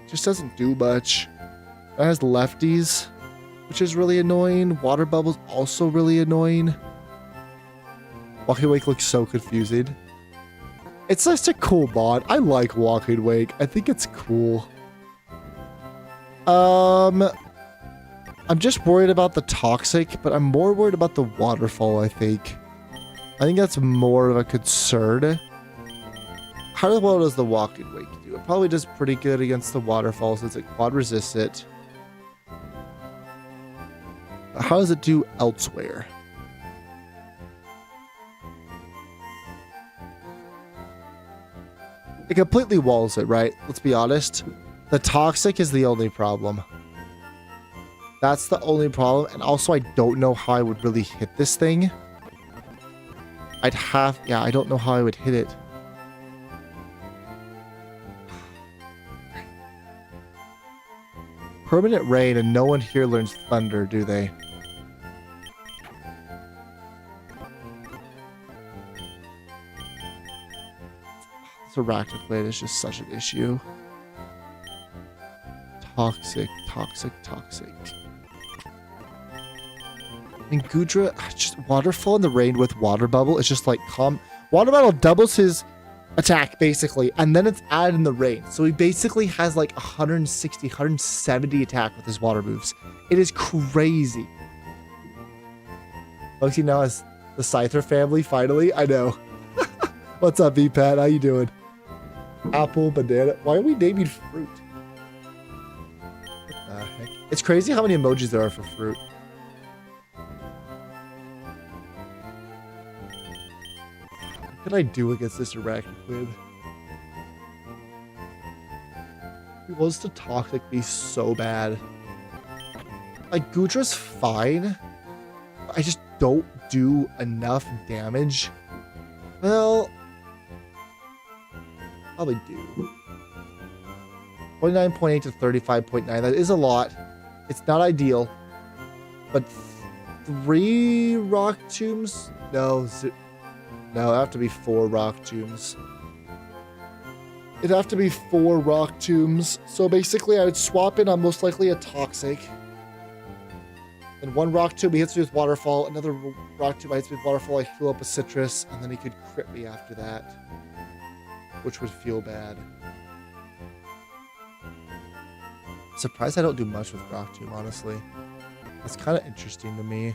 Just doesn't do much. That has lefties, which is really annoying. Water Bubble's also really annoying. Walking Wake looks so confusing. It's just a cool mod. I like Walking Wake. I think it's cool. I'm just worried about the toxic, but I'm more worried about the waterfall, I think. I think that's more of a concern. How well does the walking wake do? It probably does pretty good against the waterfall since it quad resists it. How does it do elsewhere? It completely walls it, right? Let's be honest. The toxic is the only problem. That's the only problem. And also, I don't know how I would really hit this thing. Yeah, I don't know how I would hit it. Permanent rain, and no one here learns thunder, do they? This RadicalRed is just such an issue. Toxic. And Gudra, just waterfall in the rain with water bubble. It's just like water bubble doubles his attack basically, and then it's added in the rain. So he basically has like 160, 170 attack with his water moves. It is crazy. Lucky now has the Scyther family finally. I know. What's up, VPat? How you doing? Apple, banana. Why are we naming fruit? What the heck? It's crazy how many emojis there are for fruit. What can I do against this RadicalRed? He wants to toxic me so bad. Like, Gudra's fine. I just don't do enough damage. Well, probably do. 29.8 to 35.9. That is a lot. It's not ideal. But 3 rock tombs? No, it'd have to be 4 rock tombs. It'd have to be 4 rock tombs. So basically, I would swap in on most likely a toxic. Then 1 rock tomb, he hits me with waterfall. Another rock tomb, I hits me with waterfall. I heal up a citrus, and then he could crit me after that, which would feel bad. Surprised I don't do much with rock tomb, honestly. That's kind of interesting to me.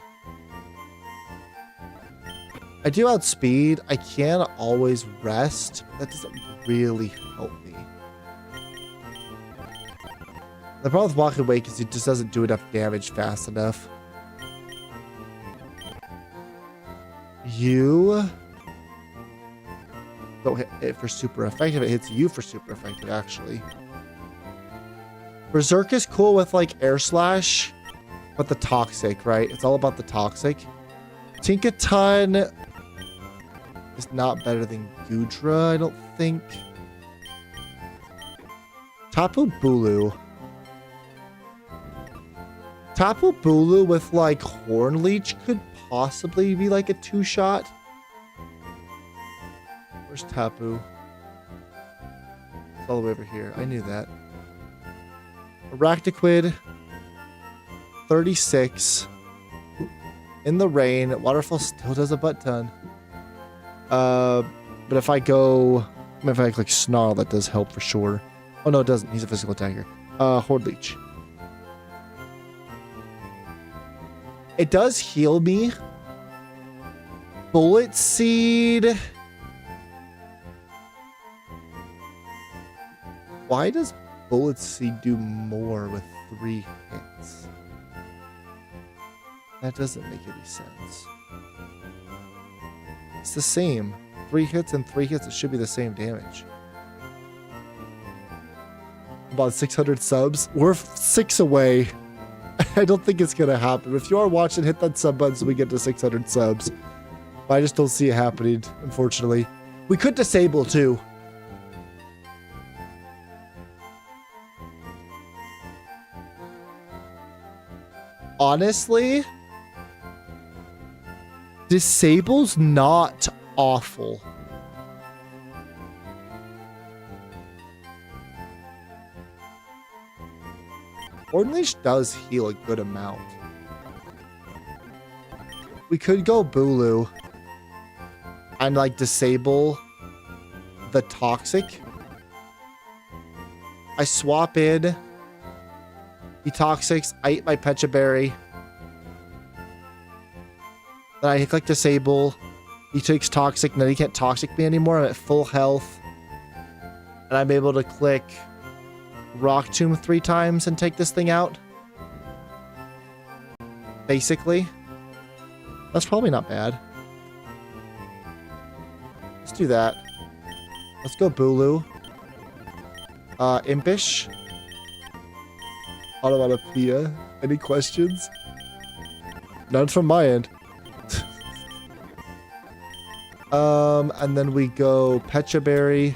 I do outspeed. I can always rest. That doesn't really help me. The problem with walking awake is he just doesn't do enough damage fast enough. You don't hit it for super effective. It hits you for super effective, actually. Berserk is cool with like air slash, but the toxic, right? It's all about the toxic. Tinkaton is not better than Gudra, I don't think. Tapu Bulu. Tapu Bulu with like Horn Leech could possibly be like a 2-shot. Where's Tapu? It's all the way over here. I knew that. RadicalRed. 36. In the rain. Waterfall still does a butt ton. But if I click Snarl, that does help for sure. Oh no, it doesn't. He's a physical attacker. Horde Leech. It does heal me. Bullet Seed. Why does Bullet Seed do more with 3 hits? That doesn't make any sense. It's the same. 3 hits and 3 hits, it should be the same damage. About 600 subs. We're 6 away. I don't think it's gonna happen. If you are watching, hit that sub button so we get to 600 subs. But I just don't see it happening, unfortunately. We could disable too. Honestly, disable's not awful. Unleash does heal a good amount. We could go Bulu and like disable the toxic. I swap in He toxics. I eat my Pecha Berry. Then I click disable. He takes toxic, and then he can't toxic me anymore. I'm at full health. And I'm able to click Rock Tomb 3 times and take this thing out. Basically. That's probably not bad. Let's do that. Let's go Bulu. Impish. Onomatopoeia. Any questions? None from my end. And then we go Pecha Berry.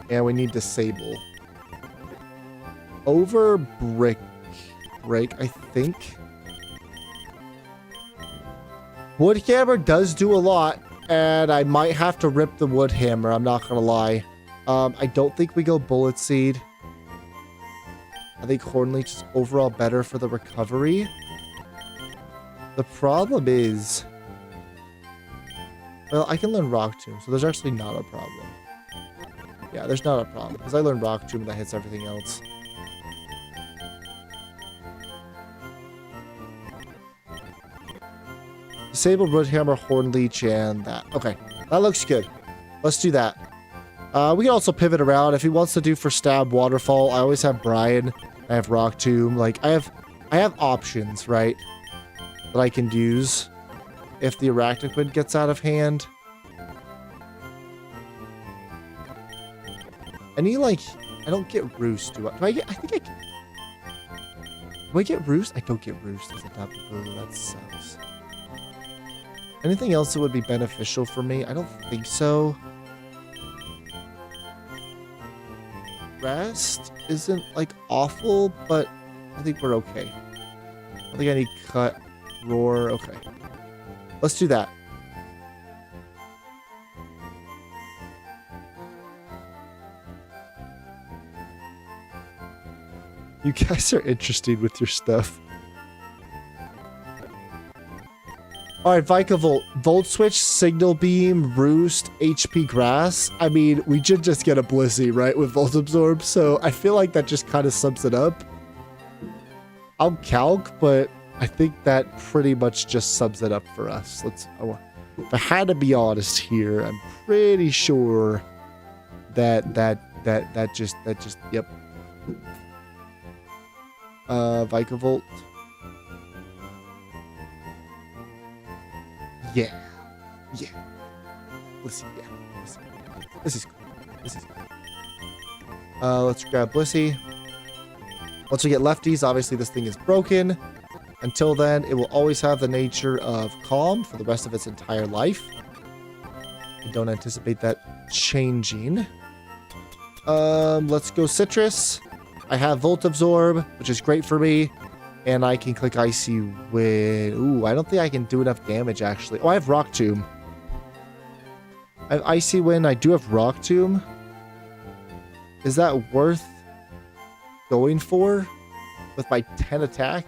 And we need disable. Over break, I think. Wood Hammer does do a lot, and I might have to rip the Wood Hammer, I'm not gonna lie. I don't think we go Bullet Seed. I think Hornleech is overall better for the recovery. The problem is... Well, I can learn Rock Tomb, so there's actually not a problem. Yeah, there's not a problem, because I learned Rock Tomb and that hits everything else. Disable Wood Hammer, Hornleech, and that. Okay, that looks good. Let's do that. We can also pivot around. If he wants to do for Stab Waterfall, I always have Brian. I have Rock Tomb. Like, I have options, right? That I can use if the Arachnoid gets out of hand. Any, like, I don't get Roost, do I? Do I get, I think I can. Do I get Roost? I don't get Roost as a Tapu Bulu. That sucks. Anything else that would be beneficial for me? I don't think so. Rest isn't, like, awful, but I think we're okay. I think I need Cut, Roar. Okay. Let's do that. You guys are interesting with your stuff. Alright, Vikavolt. Volt Switch, Signal Beam, Roost, HP Grass. I mean, we should just get a Blissey, right, with Volt Absorb, so I feel like that just kind of sums it up. I'll calc, but I think that pretty much just sums it up for us. If I had to be honest here, I'm pretty sure that just, yep. Vikavolt. Yeah. Blissey, yeah. This is cool. Let's grab Blissey. Once we get lefties, obviously this thing is broken. Until then, it will always have the nature of Calm for the rest of its entire life. I don't anticipate that changing. Let's go Citrus. I have Volt Absorb, which is great for me. And I can click Icy Wind. Ooh, I don't think I can do enough damage, actually. Oh, I have Rock Tomb. I have Icy Wind. I do have Rock Tomb. Is that worth going for with my 10 attack?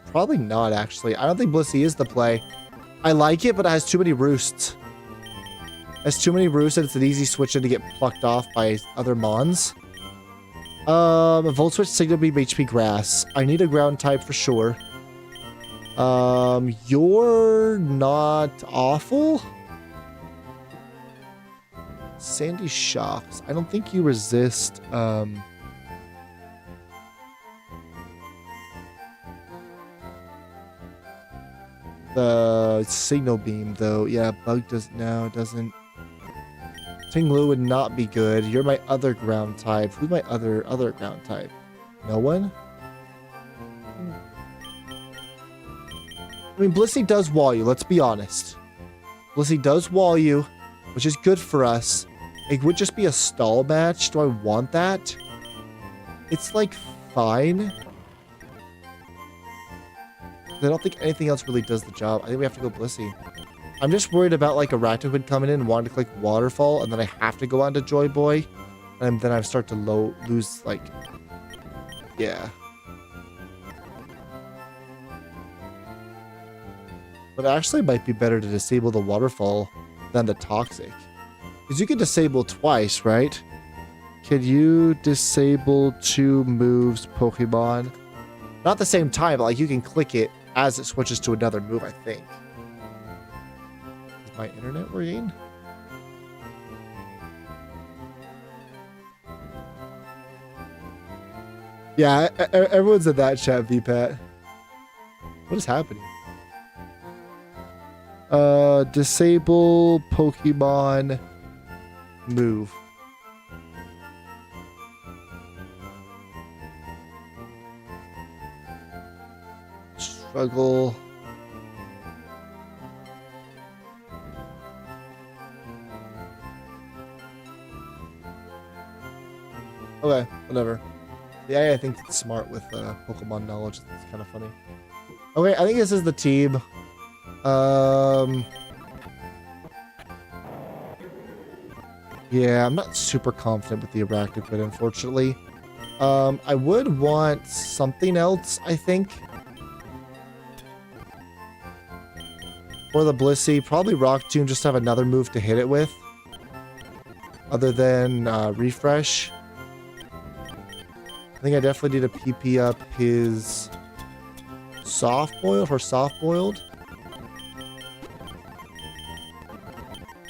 Probably not, actually. I don't think Blissey is the play. I like it, but it has too many roosts. It has too many roosts, and it's an easy switch in to get plucked off by other Mons. Volt Switch, Signal Beam, HP Grass. I need a ground type for sure. You're not awful. Sandy Shocks. I don't think you resist, the Signal Beam, though. Yeah, Bug doesn't. Tinglu would not be good. You're my other ground type. Who's my other ground type? No one? I mean, Blissey does wall you, let's be honest. Blissey does wall you, which is good for us. It would just be a stall match. Do I want that? It's, like, fine. I don't think anything else really does the job. I think we have to go Blissey. I'm just worried about, like, Arachnoid coming in and wanting to click Waterfall, and then I have to go on to Joy Boy, and then I start to lose, like... Yeah. But actually, it might be better to disable the Waterfall than the Toxic. Because you can disable twice, right? Can you disable 2 moves Pokemon? Not at the same time, but like you can click it as it switches to another move, I think. Is my internet working? Yeah, everyone's in that chat, VPAT. What is happening? Disable Pokemon move. Struggle. Okay, whatever. Yeah, I think it's smart with Pokemon knowledge. It's kind of funny. Okay, I think this is the team. Yeah, I'm not super confident with the Arachnid, unfortunately. I would want something else, I think. For the Blissey, probably Rock Tomb, just to have another move to hit it with. Other than Refresh. I think I definitely need to PP up his Soft Boiled or Soft Boiled.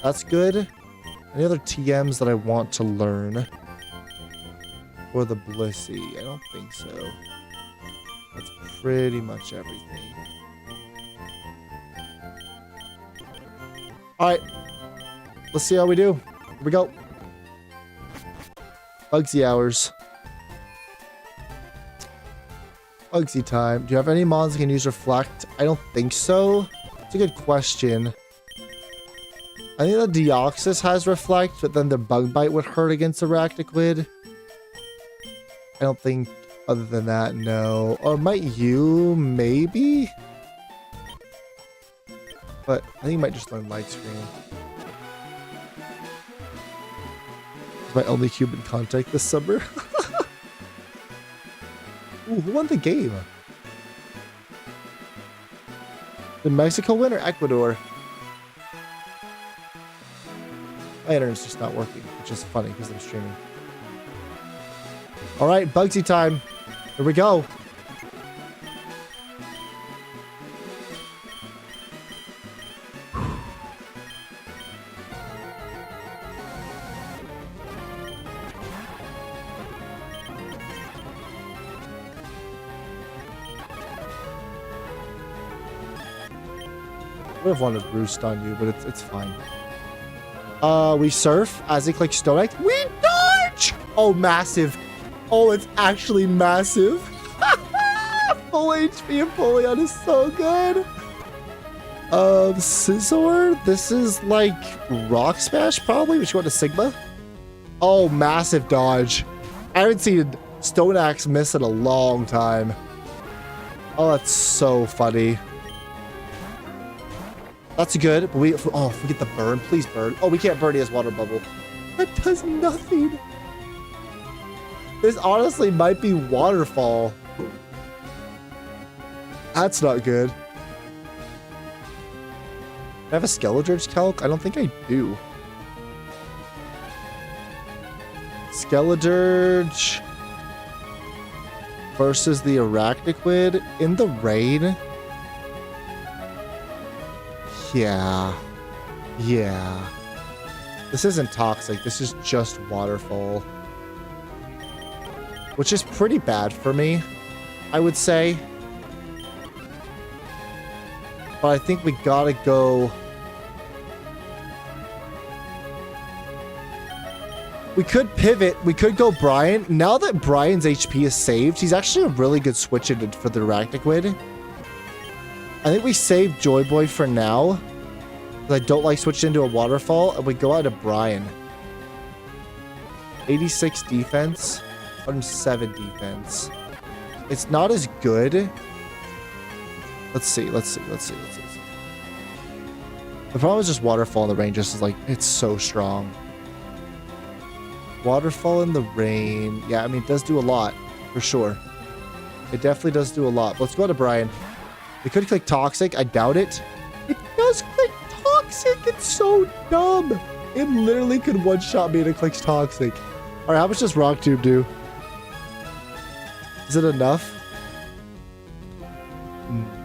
That's good. Any other TMs that I want to learn for the Blissey? I don't think so. That's pretty much everything. Alright. Let's see how we do. Here we go. Bugsy hours. Bugsy time. Do you have any mons that can use Reflect? I don't think so. It's a good question. I think the Deoxys has Reflect, but then the Bug Bite would hurt against Arachnid. I don't think, other than that, no. Or might you? Maybe? But I think you might just learn Light Screen. It's my only human contact this summer. Ooh, who won the game? Did Mexico win or Ecuador? My internet's just not working, which is funny because I'm streaming. All right, Bugsy time. Here we go. I would have wanted to roost on you, but it's fine. We surf as he clicks Stone Axe. We dodge! Oh, massive. Oh, it's actually massive. Full HP and Polion is so good. Scizor, this is like Rock Smash probably. We should go to Sigma. Oh, massive dodge. I haven't seen Stone Axe miss in a long time. Oh, that's so funny. That's good, but we get the burn. Please burn. Oh, we can't burn. He has Water Bubble. That does nothing. This honestly might be Waterfall. That's not good. Do I have a Skeledirge calc? I don't think I do. Skeledirge versus the Arachnid in the rain. Yeah. This isn't toxic. This is just Waterfall. Which is pretty bad for me, I would say. But I think we gotta go... We could pivot. We could go Brian. Now that Brian's HP is saved, he's actually a really good switch in for the Arachnid. I think we save Joy Boy for now. I don't like switching into a Waterfall, and we go out to Brian. 86 defense, 107 defense. It's not as good. Let's see. The problem is just Waterfall in the rain just is like, it's so strong. Waterfall in the rain. Yeah, I mean, it does do a lot, for sure. It definitely does do a lot. But let's go to Brian. We could click Toxic. I doubt it. It does click Toxic. It's so dumb. It literally could one-shot me and it clicks Toxic. All right, how much does Rock Tube do? Is it enough?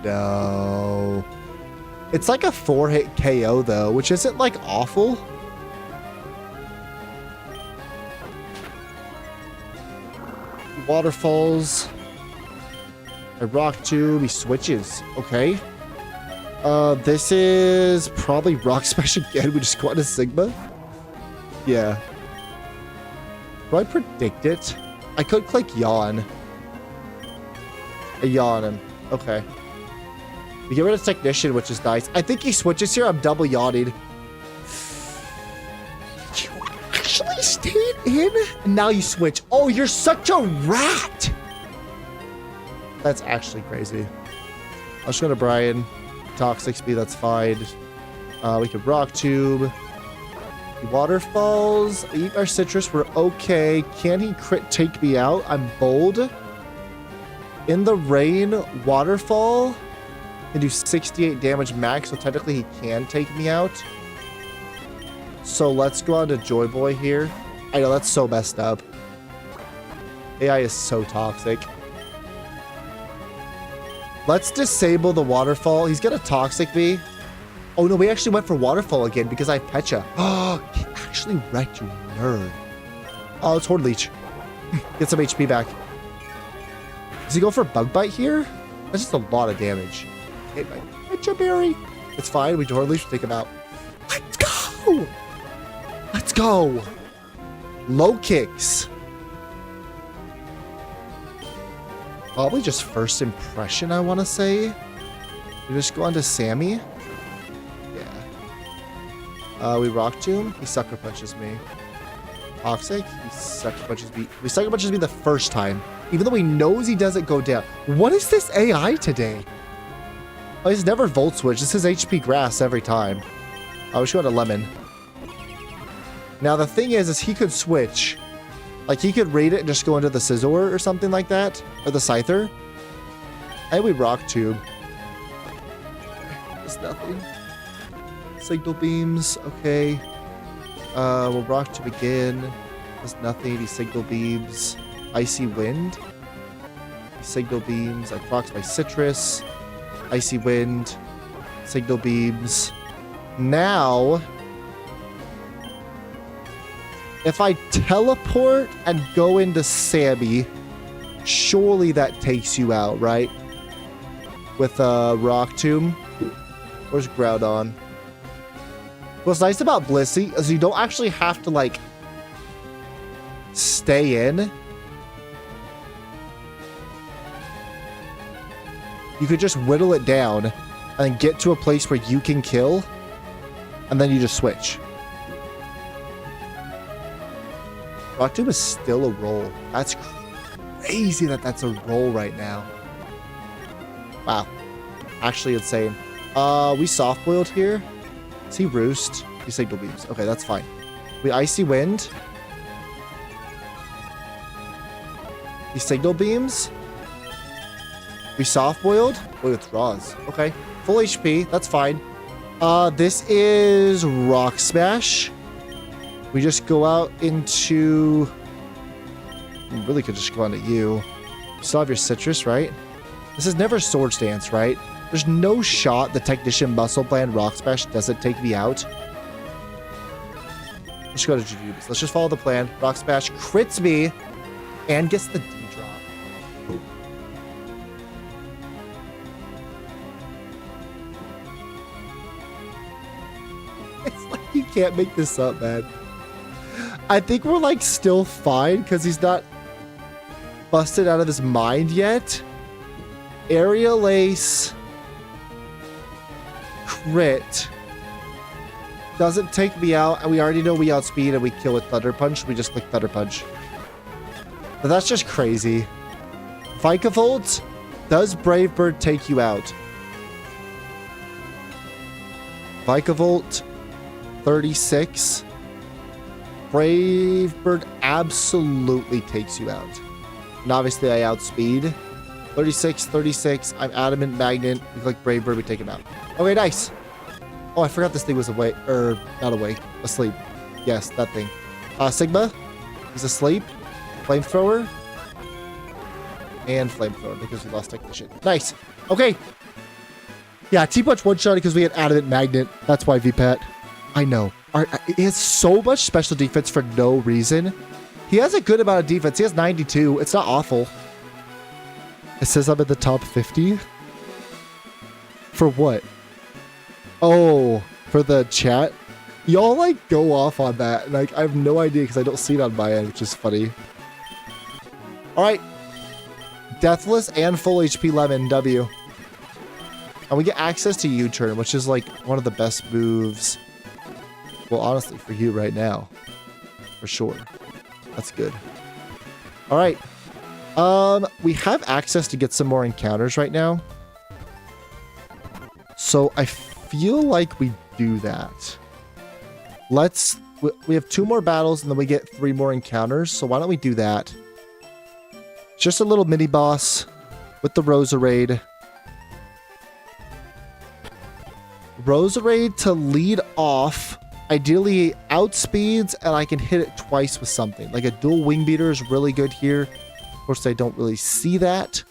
No. It's like a 4-hit KO though, which isn't like awful. Waterfalls. I Rock Tube. He switches. Okay. This is probably Rock Smash again. We just go on to Sigma. Yeah. Do I predict it? I could click Yawn. I yawn him. Okay. We get rid of Technician, which is nice. I think he switches here. I'm double yawning. You actually stayed in? And now you switch. Oh, you're such a rat. That's actually crazy. I'll just go to Brian. Toxic speed, that's fine. We could Rock Tube. Waterfalls. Eat our citrus. We're okay. Can he crit take me out? I'm bold. In the rain, Waterfall. Can do 68 damage max, so technically he can take me out. So let's go on to Joy Boy here. I know, that's so messed up. AI is so toxic. Let's disable the Waterfall. He's gonna Toxic me. Oh no, we actually went for Waterfall again because I Pecha. Oh, he actually wrecked, you nerd. Oh, it's Horde Leech. Get some HP back. Does he go for Bug Bite here? That's just a lot of damage. Hit my Pecha Berry. It's fine. We Horde Leech, take him out. Let's go! Let's go! Low kicks. Probably just first impression, I want to say. We just go on to Sammy. Yeah. We Rock Tomb. He Sucker Punches me. Toxic. He Sucker Punches me. He Sucker Punches me the first time. Even though he knows he doesn't go down. What is this AI today? Oh, he's never Volt Switch. This is HP Grass every time. I wish you had a Lemon. Now, the thing is he could switch. Like, he could raid it and just go into the Scizor or something like that. Or the Scyther. And we Rock Tube. There's nothing. Signal Beams. Okay. We'll Rock Tube again. There's nothing. He Signal Beams. Icy Wind. Signal Beams. I procs my Citrus. Icy Wind. Signal Beams. Now, if I teleport and go into Sammy, surely that takes you out, right? With Rock Tomb. Where's Groudon? What's nice about Blissey is you don't actually have to, like, stay in. You could just whittle it down and get to a place where you can kill, and then you just switch. Rock Tomb is still a roll. That's crazy that that's a roll right now. Wow. Actually insane. We soft boiled here. Is he Roost? He Signal Beams. Okay, that's fine. We Icy Wind. He Signal Beams. We soft boiled. Oh, it's Raws. Okay. Full HP. That's fine. This is Rock Smash. We just go out into... We really could just go on to you. You still have your Citrus, right? This is never Swords Dance, right? There's no shot the Technician Muscle Bland Rock Smash doesn't take me out. Let's go to Jujubes. Let's just follow the plan. Rock Smash crits me and gets the D-drop. It's like you can't make this up, man. I think we're like still fine because he's not busted out of his mind yet. Aerial Ace. Crit. Doesn't take me out, and we already know we outspeed and we kill with Thunder Punch. We just click Thunder Punch. But that's just crazy. Vikavolt, does Brave Bird take you out? Vikavolt, 36. Brave Bird absolutely takes you out. And obviously I outspeed. 36, 36. I'm Adamant Magnet. We click Brave Bird, we take him out. Okay, nice. Oh, I forgot this thing was awake. Or, not awake. Asleep. Yes, that thing. Sigma. He's asleep. Flamethrower. And flamethrower because we lost technician. Nice. Okay. Yeah, T-Punch one-shot because we had adamant magnet. That's why VPAT. I know. He has so much special defense for no reason. He has a good amount of defense. He has 92. It's not awful. It says I'm in the top 50. For what? Oh, for the chat? Y'all, like, go off on that. Like, I have no idea because I don't see it on my end, which is funny. All right. Deathless and full HP Lemon, W. And we get access to U-turn, which is, like, one of the best moves. Well, honestly, for you right now. For sure. That's good. All right. We have access to get some more encounters right now. So I feel like we do that. We have 2 more battles and then we get 3 more encounters. So why don't we do that? Just a little mini boss with the Roserade. Roserade to lead off. Ideally outspeeds and I can hit it twice with something. Like a dual wing beater is really good here. Of course, I don't really see that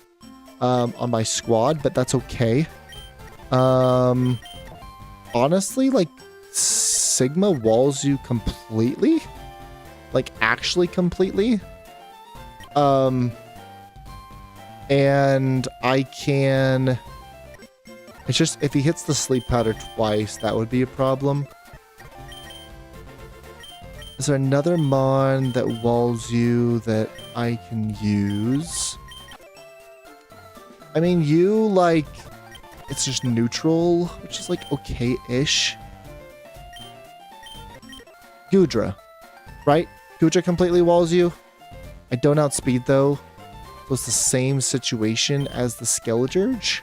on my squad, but that's okay. Honestly, like Sigma walls you completely. Like actually completely. And I can... It's just, if he hits the sleep powder twice, that would be a problem. Is there another mon that walls you that I can use? I mean, you, like... It's just neutral, which is, like, okay-ish. Gudra, right? Gudra completely walls you. I don't outspeed, though. So it's the same situation as the Skelligurge.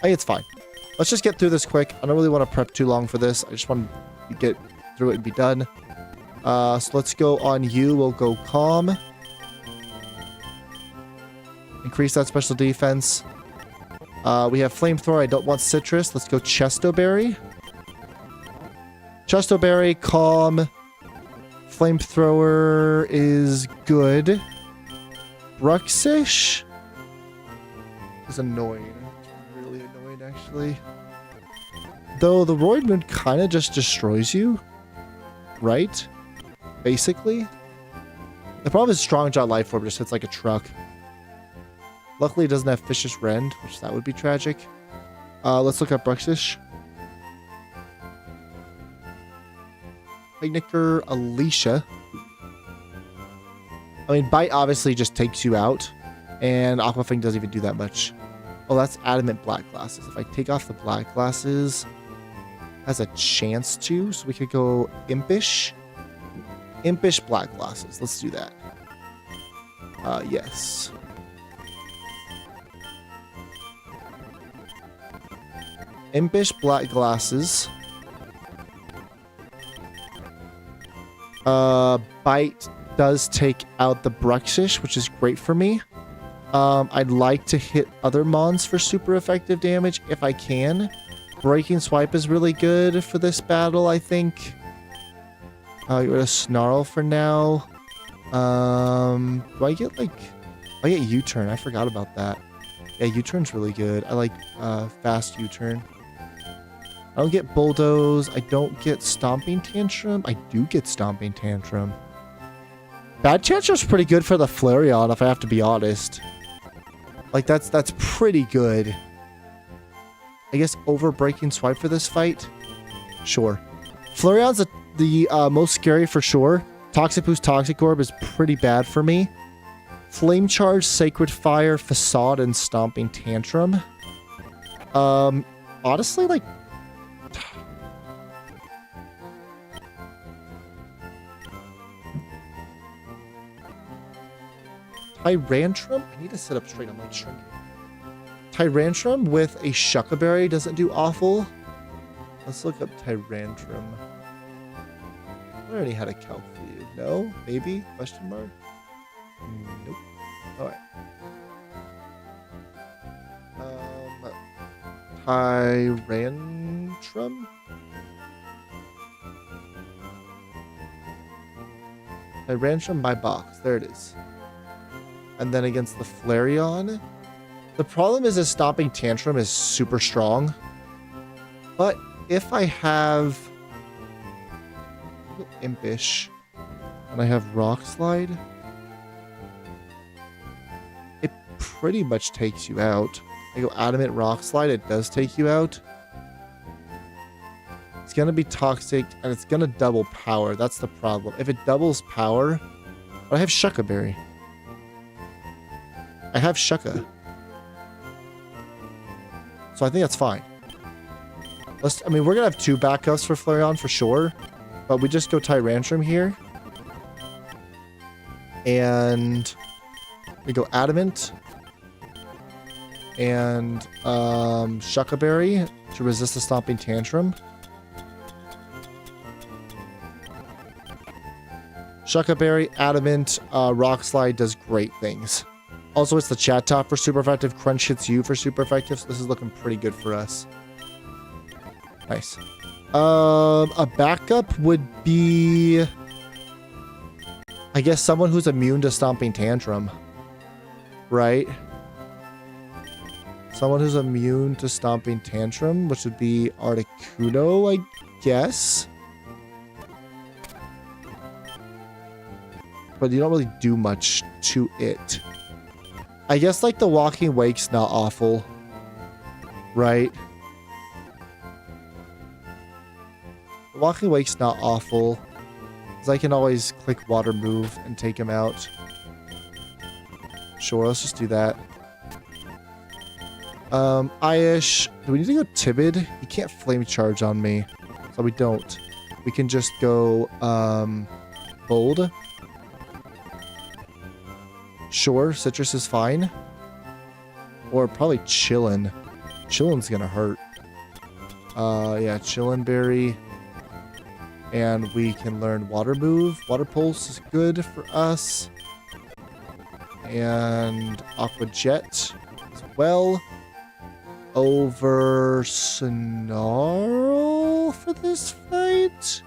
Hey, it's fine. Let's just get through this quick. I don't really want to prep too long for this. I just want to get through it and be done. So let's go on you. We'll go Calm. Increase that special defense. We have Flamethrower. I don't want Citrus. Let's go Chestoberry. Chestoberry, Calm. Flamethrower is good. Bruxish is annoying. Really annoying, actually. Though the Roid Moon kind of just destroys you. Right? Basically. The problem is Strong Jaw Life Orb just hits like a truck. Luckily, it doesn't have Vicious Rend, which that would be tragic. Let's look up Bruxish. Pignicker, Alicia. I mean, Bite obviously just takes you out. And Aquafang doesn't even do that much. Oh, that's Adamant Black Glasses. If I take off the Black Glasses, has a chance to. So we could go Impish. Impish Black Glasses. Let's do that. Yes. Impish Black Glasses. Bite does take out the Bruxish, which is great for me. I'd like to hit other mons for super effective damage if I can. Breaking Swipe is really good for this battle, I think. Get rid of Snarl for now. Do I get like... I get U-turn. I forgot about that. Yeah, U-turn's really good. I like fast U-turn. I don't get Bulldoze. I don't get Stomping Tantrum. I do get Stomping Tantrum. Bad Tantrum's pretty good for the Flareon, if I have to be honest. Like, that's pretty good. I guess over Breaking Swipe for this fight? Sure. Flareon's the most scary for sure. Toxic Boost Toxic Orb is pretty bad for me. Flame Charge, Sacred Fire, Facade, and Stomping Tantrum. Honestly, like... Tyrantrum? I need to sit up straight. I'm like shrinking. Tyrantrum with a Shuckaberry doesn't do awful. Let's look up Tyrantrum. I already had a calc for you. No? Maybe? Question mark? Nope. Alright. Tyrantrum? Tyrantrum by box. There it is. And then against the Flareon. The problem is his Stomping Tantrum is super strong. But if I have Impish and I have Rock Slide, it pretty much takes you out. I go Adamant Rock Slide, it does take you out. It's going to be toxic and it's going to double power. That's the problem. If it doubles power, but I have Shucka Berry. I have Shucka. So I think that's fine. I mean, we're going to have 2 backups for Flareon for sure. But we just go Tyrantrum here. And we go Adamant. And Shucka Berry to resist the Stomping Tantrum. Shucka Berry, Adamant, Rock Slide does great things. Also, it's the Chat Top for super effective. Crunch hits you for super effective. So this is looking pretty good for us. Nice. A backup would be, I guess, someone who's immune to Stomping Tantrum. Right? Someone who's immune to Stomping Tantrum, which would be Articuno, I guess. But you don't really do much to it. I guess, like, the Walking Wake's not awful. Right? The Walking Wake's not awful. Because I can always click Water Move and take him out. Sure, let's just do that. Aish. Do we need to go Timid? He can't Flame Charge on me. So we don't. We can just go, Bold. Sure, Citrus is fine. Or probably Chillin. Chillin's gonna hurt. Yeah, Chillin Berry. And we can learn Water Move. Water Pulse is good for us. And Aqua Jet as well. Over Snarl for this fight.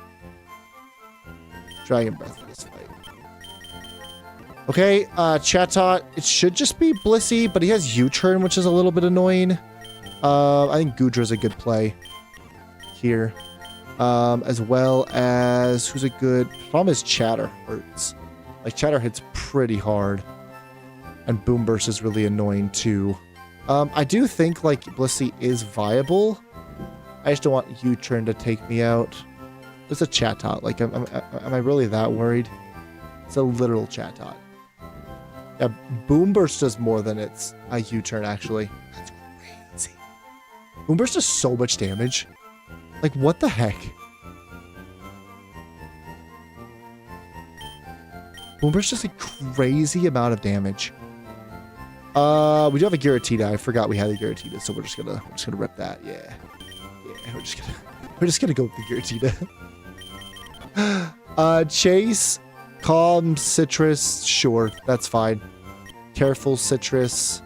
Dragon Breath for this fight. Okay, Chatot, it should just be Blissey, but he has U-turn, which is a little bit annoying. I think Goodra's a good play here. As well as, who's a good... Problem is Chatter hurts. Like, Chatter hits pretty hard. And Boom Burst is really annoying, too. I do think, like, Blissey is viable. I just don't want U-turn to take me out. It's a Chatot. Like, am I really that worried? It's a literal Chatot. Yeah, Boom Burst does more than its U-turn, actually. That's crazy. Boom Burst does so much damage. Like, what the heck? Boom Burst does a crazy amount of damage. We do have a Giratina. I forgot we had a Giratina, so we're just gonna rip that. Yeah. Yeah, we're just gonna go with the Giratina. Chase, Calm, Citrus, sure, that's fine. Careful, Citrus.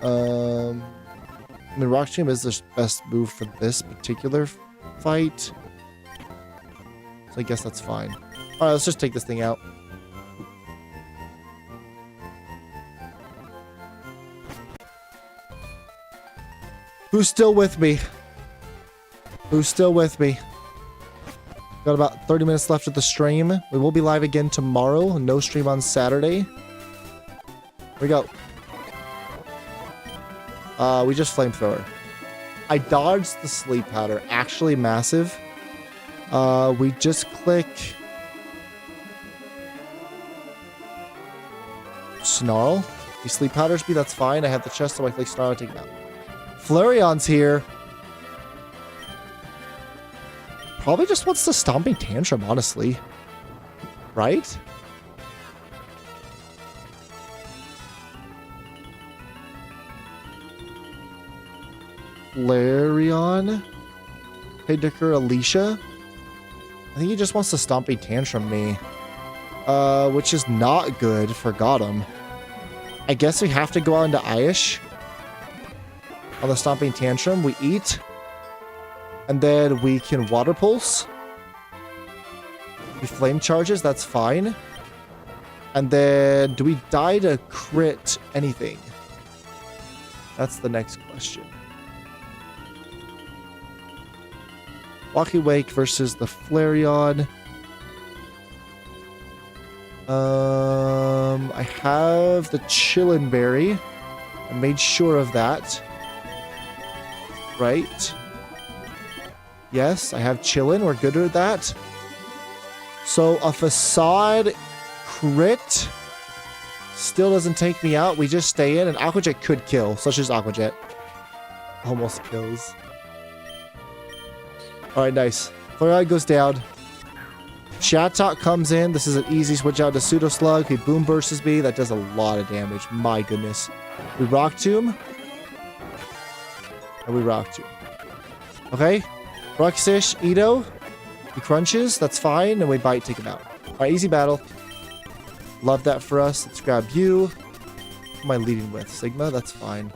I mean, Rock Tomb is the best move for this particular fight. So I guess that's fine. Alright, let's just take this thing out. Who's still with me? Who's still with me? Got about 30 minutes left of the stream. We will be live again tomorrow. No stream on Saturday. Here we go. We just Flamethrower. I dodged the Sleep Powder. Actually massive. We just click Snarl. If Sleep Powders me, that's fine. I have the chest, so I click Snarl and take him out. Flareon's here. Probably just wants the Stomping Tantrum, honestly. Right? Flareon. Hey, Dicker, Alicia. I think he just wants to Stomping Tantrum me. Which is not good for Gotham. I guess we have to go on to Aish. On the Stomping Tantrum, we eat. And then we can Water Pulse. He flame charges, that's fine. And then, do we die to crit anything? That's the next question. Walkie Wake versus the Flareon. I have the Chillin' Berry. I made sure of that. Right. Yes, I have Chillin'. We're good with that. So a Facade crit still doesn't take me out. We just stay in, and Aqua Jet could kill. So let's just Aqua Jet. Almost kills. Alright, nice. Flareon goes down. Chatot comes in. This is an easy switch out to Pseudo Slug. He boom bursts me. That does a lot of damage. My goodness. We Rock Tomb. And we Rock Tomb. Okay. Rockfish, Edo. He crunches. That's fine. And we bite, take him out. Alright, easy battle. Love that for us. Let's grab you. Who am I leading with? Sigma? That's fine.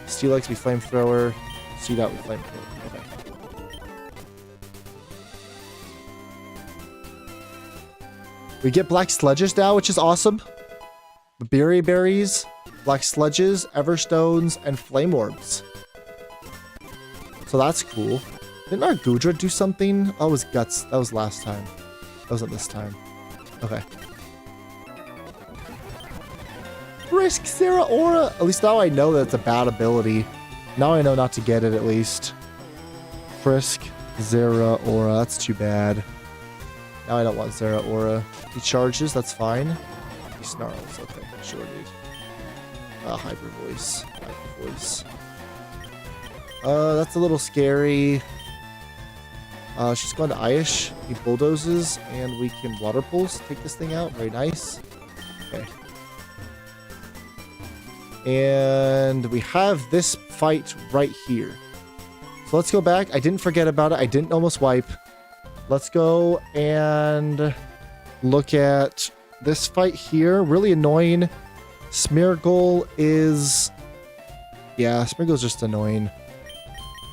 Steel likes to be Flamethrower. Seed out with Flamethrower. Okay. We get Black Sludges now, which is awesome. Berry Berries, Black Sludges, Everstones, and Flame Orbs. So that's cool. Didn't our Gudra do something? Oh, it was Guts. That was last time. That wasn't this time. Okay. Frisk Sarah Aura. At least now I know that it's a bad ability. Now I know not to get it at least. Frisk Zera Aura. That's too bad. Now I don't want Zera Aura. He charges. That's fine. He snarls. Okay. Sure, dude. Hyper Voice. Hyper Voice. That's a little scary. She's going to Aish. He bulldozes, and we can Water Pulse. Take this thing out. Very nice. Okay. And we have this fight right here. So let's go back. I didn't forget about it. I didn't almost wipe. Let's go and look at this fight here. Really annoying. Smeargle is... Yeah, Smeargle's just annoying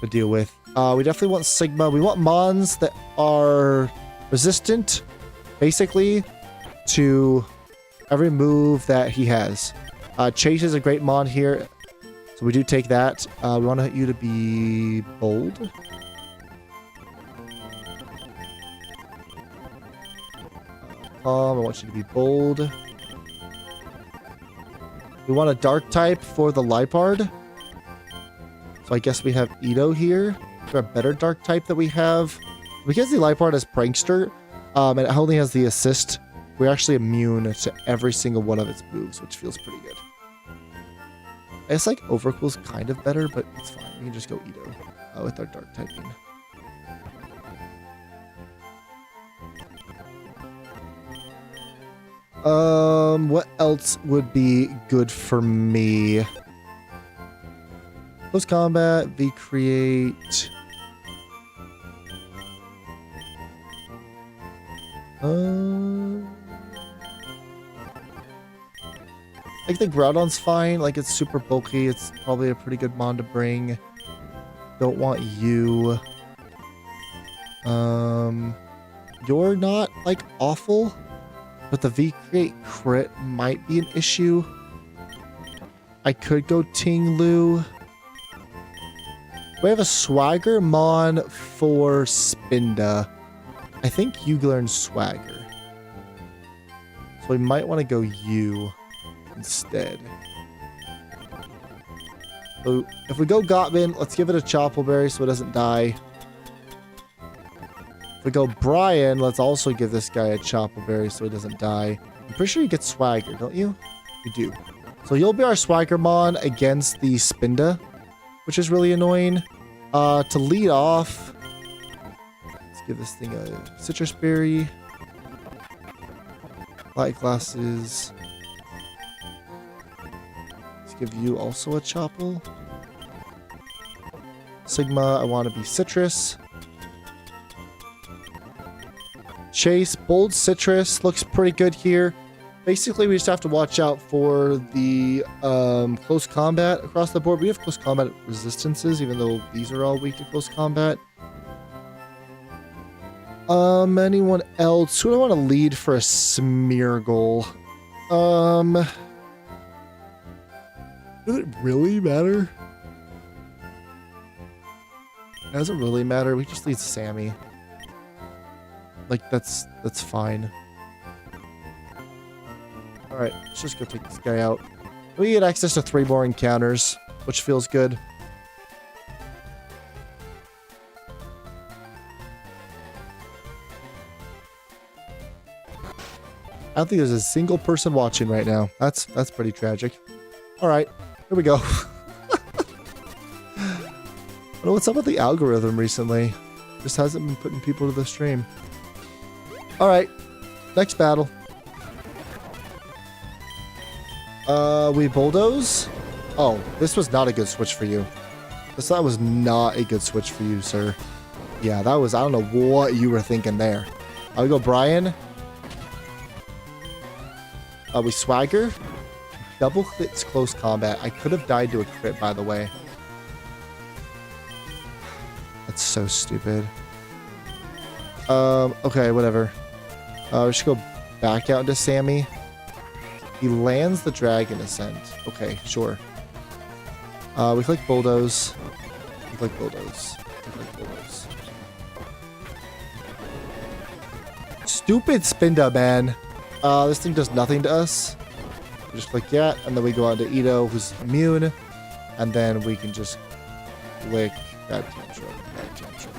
to deal with. We definitely want Sigma. We want Mons that are resistant, basically, to every move that he has. Chase is a great Mon here, so we do take that. We want you to be bold. I want you to be bold. We want a dark type for the Lipard. So I guess we have Edo here. Is there a better dark type that we have? Because the Lipard is Prankster, and it only has the assist, we're actually immune to every single one of its moves, which feels pretty good. It's like Overcool's kind of better, but it's fine. We can just go Edo with our dark typing. What else would be good for me? Close combat, V-create. I think Groudon's fine. Like, it's super bulky. It's probably a pretty good Mon to bring. Don't want you. You're not, like, awful. But the V-create crit might be an issue. I could go Ting Lu. We have a Swagger Mon for Spinda. I think you learn Swagger. So we might want to go you instead. So if we go Gottman, let's give it a Choppleberry so it doesn't die. If we go Brian, let's also give this guy a Choppleberry so he doesn't die. I'm pretty sure you get Swagger, don't you? You do. So you'll be our Swaggermon against the Spinda, which is really annoying. To lead off, let's give this thing a Citrus Berry. Light Glasses. Let's give you also a Chopple. Sigma, I want to be Citrus. Chase, Bold Citrus looks pretty good here. Basically, we just have to watch out for the close combat across the board. We have close combat resistances, even though these are all weak to close combat. Anyone else? Who do I want to lead for a Smeargle? Does it really matter? It doesn't really matter. We just lead Sammy. Like, that's fine. Alright, let's just go take this guy out. We get access to 3 more encounters, which feels good. I don't think there's a single person watching right now. That's pretty tragic. Alright, here we go. I don't know what's up with the algorithm recently. Just hasn't been putting people to the stream. Alright, next battle. We bulldoze? Oh, this was not a good switch for you. That was not a good switch for you, sir. Yeah, that was, I don't know what you were thinking there. We go Brian. We swagger. Double hits close combat. I could have died to a crit, by the way. That's so stupid. Okay, whatever. We should go back out into Sammy. He lands the Dragon Ascent. Okay, sure. We click Bulldoze. We click Bulldoze. We click Bulldoze. Stupid Spinda, man. This thing does nothing to us. We just click yeah, and then we go on to Ito, who's immune. And then we can just click Bad Tantrum. Bad Tantrum.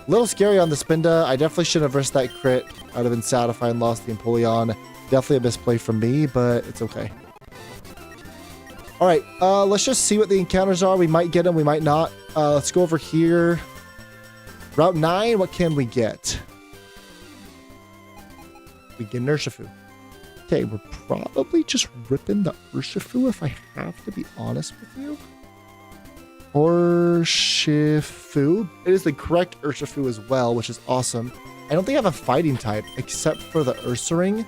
A little scary on the Spinda. I definitely shouldn't have risked that crit. I would have been sad if I had lost the Empoleon. Definitely a misplay from me, but it's okay. Alright, let's just see what the encounters are. We might get them, we might not. Let's go over here. Route 9, what can we get? We get an Urshifu. Okay, we're probably just ripping the Urshifu if I have to be honest with you. Urshifu. It is the correct Urshifu as well, which is awesome. I don't think I have a fighting type except for the Ursaring.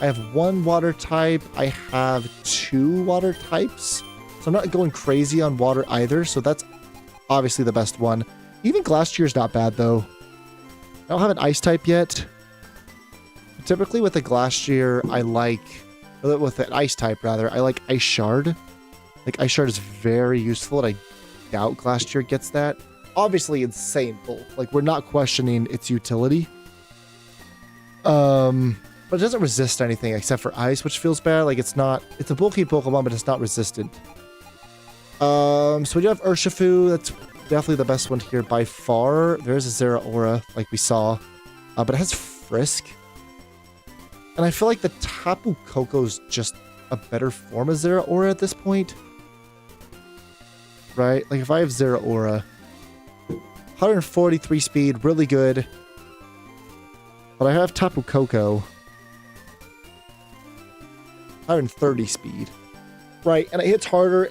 I have 1 water type. I have 2 water types. So I'm not going crazy on water either. So that's obviously the best one. Even Glastrier is not bad though. I don't have an ice type yet. Typically with a Glastrier, I like, with an ice type rather, I like Ice Shard. Like Ice Shard is very useful and I doubt Glastrier gets that. Obviously insane bulk. Like we're not questioning its utility. But it doesn't resist anything except for ice, which feels bad. Like it's a bulky Pokemon, but it's not resistant. So we do have Urshifu. That's definitely the best one here by far. There's a Zeraora, like we saw. But it has Frisk. And I feel like the Tapu Koko is just a better form of Zeraora at this point. Right? Like if I have Zeraora, 143 speed, really good. But I have Tapu Koko. 130 speed. Right, and it hits harder.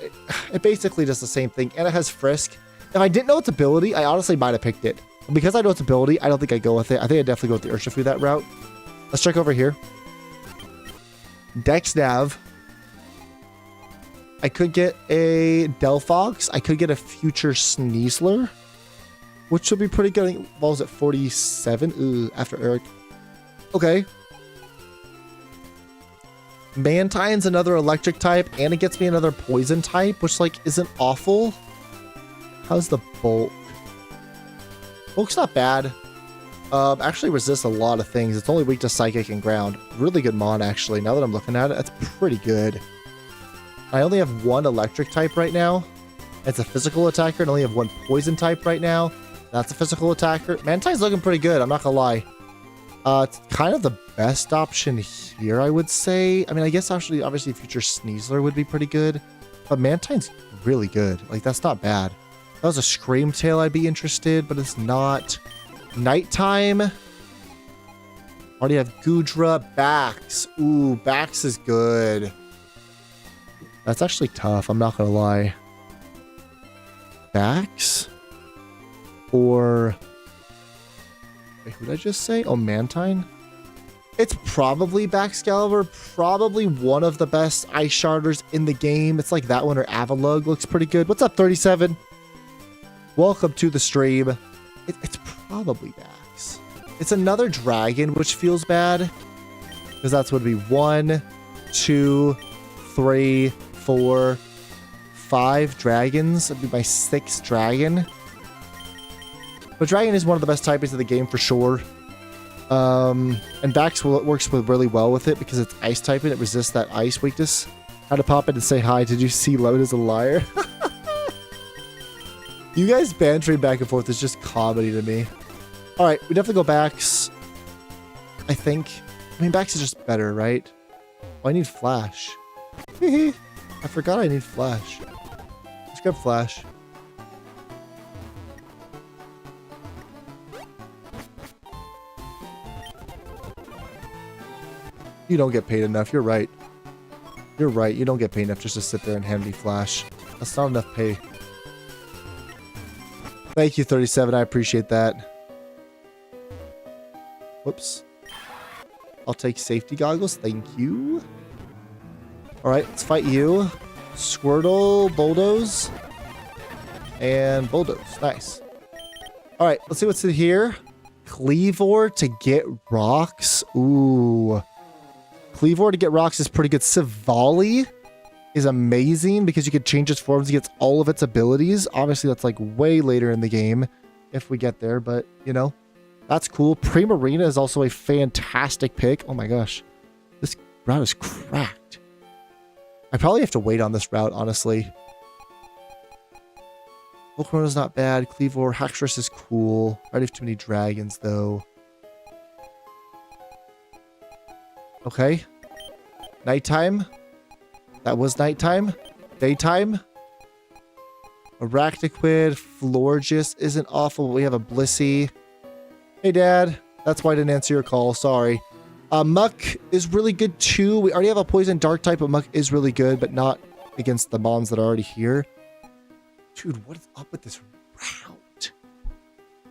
It basically does the same thing, and it has Frisk. If I didn't know its ability, I honestly might have picked it. But because I know its ability, I don't think I'd go with it. I think I'd definitely go with the Urshifu that route. Let's check over here. Dexnav. I could get a Delphox. I could get a future Sneasler, which would be pretty good. What was it, 47? Ooh, after Eric. Okay. Mantine's another electric type, and it gets me another poison type, which, like, isn't awful. How's the bulk? Bulk's not bad. Actually resists a lot of things. It's only weak to Psychic and Ground. Really good mon, actually. Now that I'm looking at it, that's pretty good. I only have 1 electric type right now. It's a physical attacker, and I only have 1 poison type right now. That's a physical attacker. Mantine's looking pretty good, I'm not gonna lie. It's kind of the best option here, I would say. I mean, I guess actually, obviously, future Sneasler would be pretty good. But Mantine's really good. Like, that's not bad. If that was a Screamtail, I'd be interested, but it's not. Nighttime. Already have Goodra. Bax. Ooh, Bax is good. That's actually tough, I'm not gonna lie. Bax? Or... wait, who did I just say? Oh, Mantine? It's probably Baxcalibur, probably one of the best Ice Sharders in the game. It's like that one, or Avalugg looks pretty good. What's up, 37? Welcome to the stream. It's probably Bax. box. It's another dragon, which feels bad. Because that's would be 1, 2, 3, 4, 5 dragons. That'd be my 6th dragon. But dragon is one of the best typings of the game for sure. And Bax works really well with it because it's ice typing. It resists that ice weakness. Had to pop in and say hi. Did you see Load as a liar? You guys bantering back and forth is just comedy to me. Alright, we definitely go Bax. I think. I mean, Bax is just better, right? Oh, I need Flash. I forgot I need Flash. Let's grab Flash. You don't get paid enough. You're right. You're right. You don't get paid enough just to sit there and hand me Flash. That's not enough pay. Thank you, 37. I appreciate that. Whoops. I'll take safety goggles. Thank you. Alright, let's fight you. Squirtle, Bulldoze, and Bulldoze. Nice. Alright, let's see what's in here. Cleavor to get rocks. Ooh. Cleavor to get rocks is pretty good. Sivali is amazing because you can change its forms to get all of its abilities. Obviously, that's like way later in the game if we get there, but you know, that's cool. Primarina is also a fantastic pick. Oh my gosh. This route is cracked. I probably have to wait on this route, honestly. Pokemon is not bad. Cleavor, Haxorus is cool. I already have too many dragons, though. Okay. Nighttime. That was nighttime. Daytime. Arachniquid. Florges isn't awful, but we have a Blissey. Hey, Dad. That's why I didn't answer your call. Sorry. Muck is really good, too. We already have a Poison Dark type, but Muck is really good, but not against the mons that are already here. Dude, what is up with this route?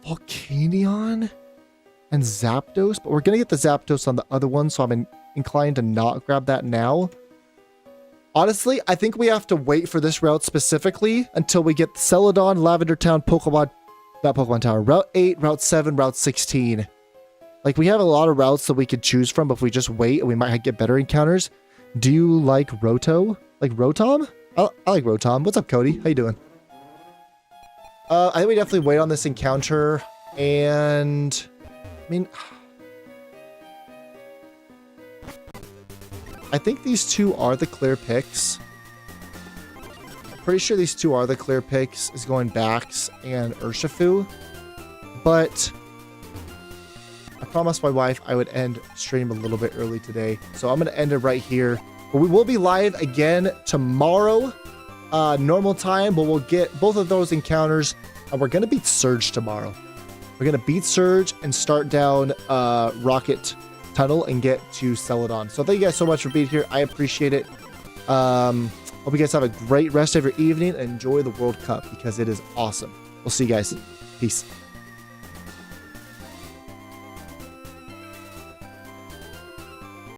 Volcanion and Zapdos, but we're going to get the Zapdos on the other one, so I'm inclined to not grab that now. Honestly, I think we have to wait for this route specifically until we get Celadon, Lavender Town, not Pokemon Tower, Route 8, Route 7, Route 16. Like, we have a lot of routes that we could choose from, but if we just wait, we might get better encounters. Do you like Rotom? Like Rotom? I like Rotom. What's up, Cody? How you doing? I think we definitely wait on this encounter, and I mean, I think these two are the clear picks. Pretty sure these two are the clear picks, is going Bax and Urshifu, but I promised my wife I would end stream a little bit early today, so I'm going to end it right here. But we will be live again tomorrow, normal time, but we'll get both of those encounters, and we're going to beat Surge tomorrow. We're going to beat Surge and start down Rocket Tunnel and get to Celadon. So thank you guys so much for being here. I appreciate it. Hope you guys have a great rest of your evening and enjoy the World Cup because it is awesome. We'll see you guys. Peace.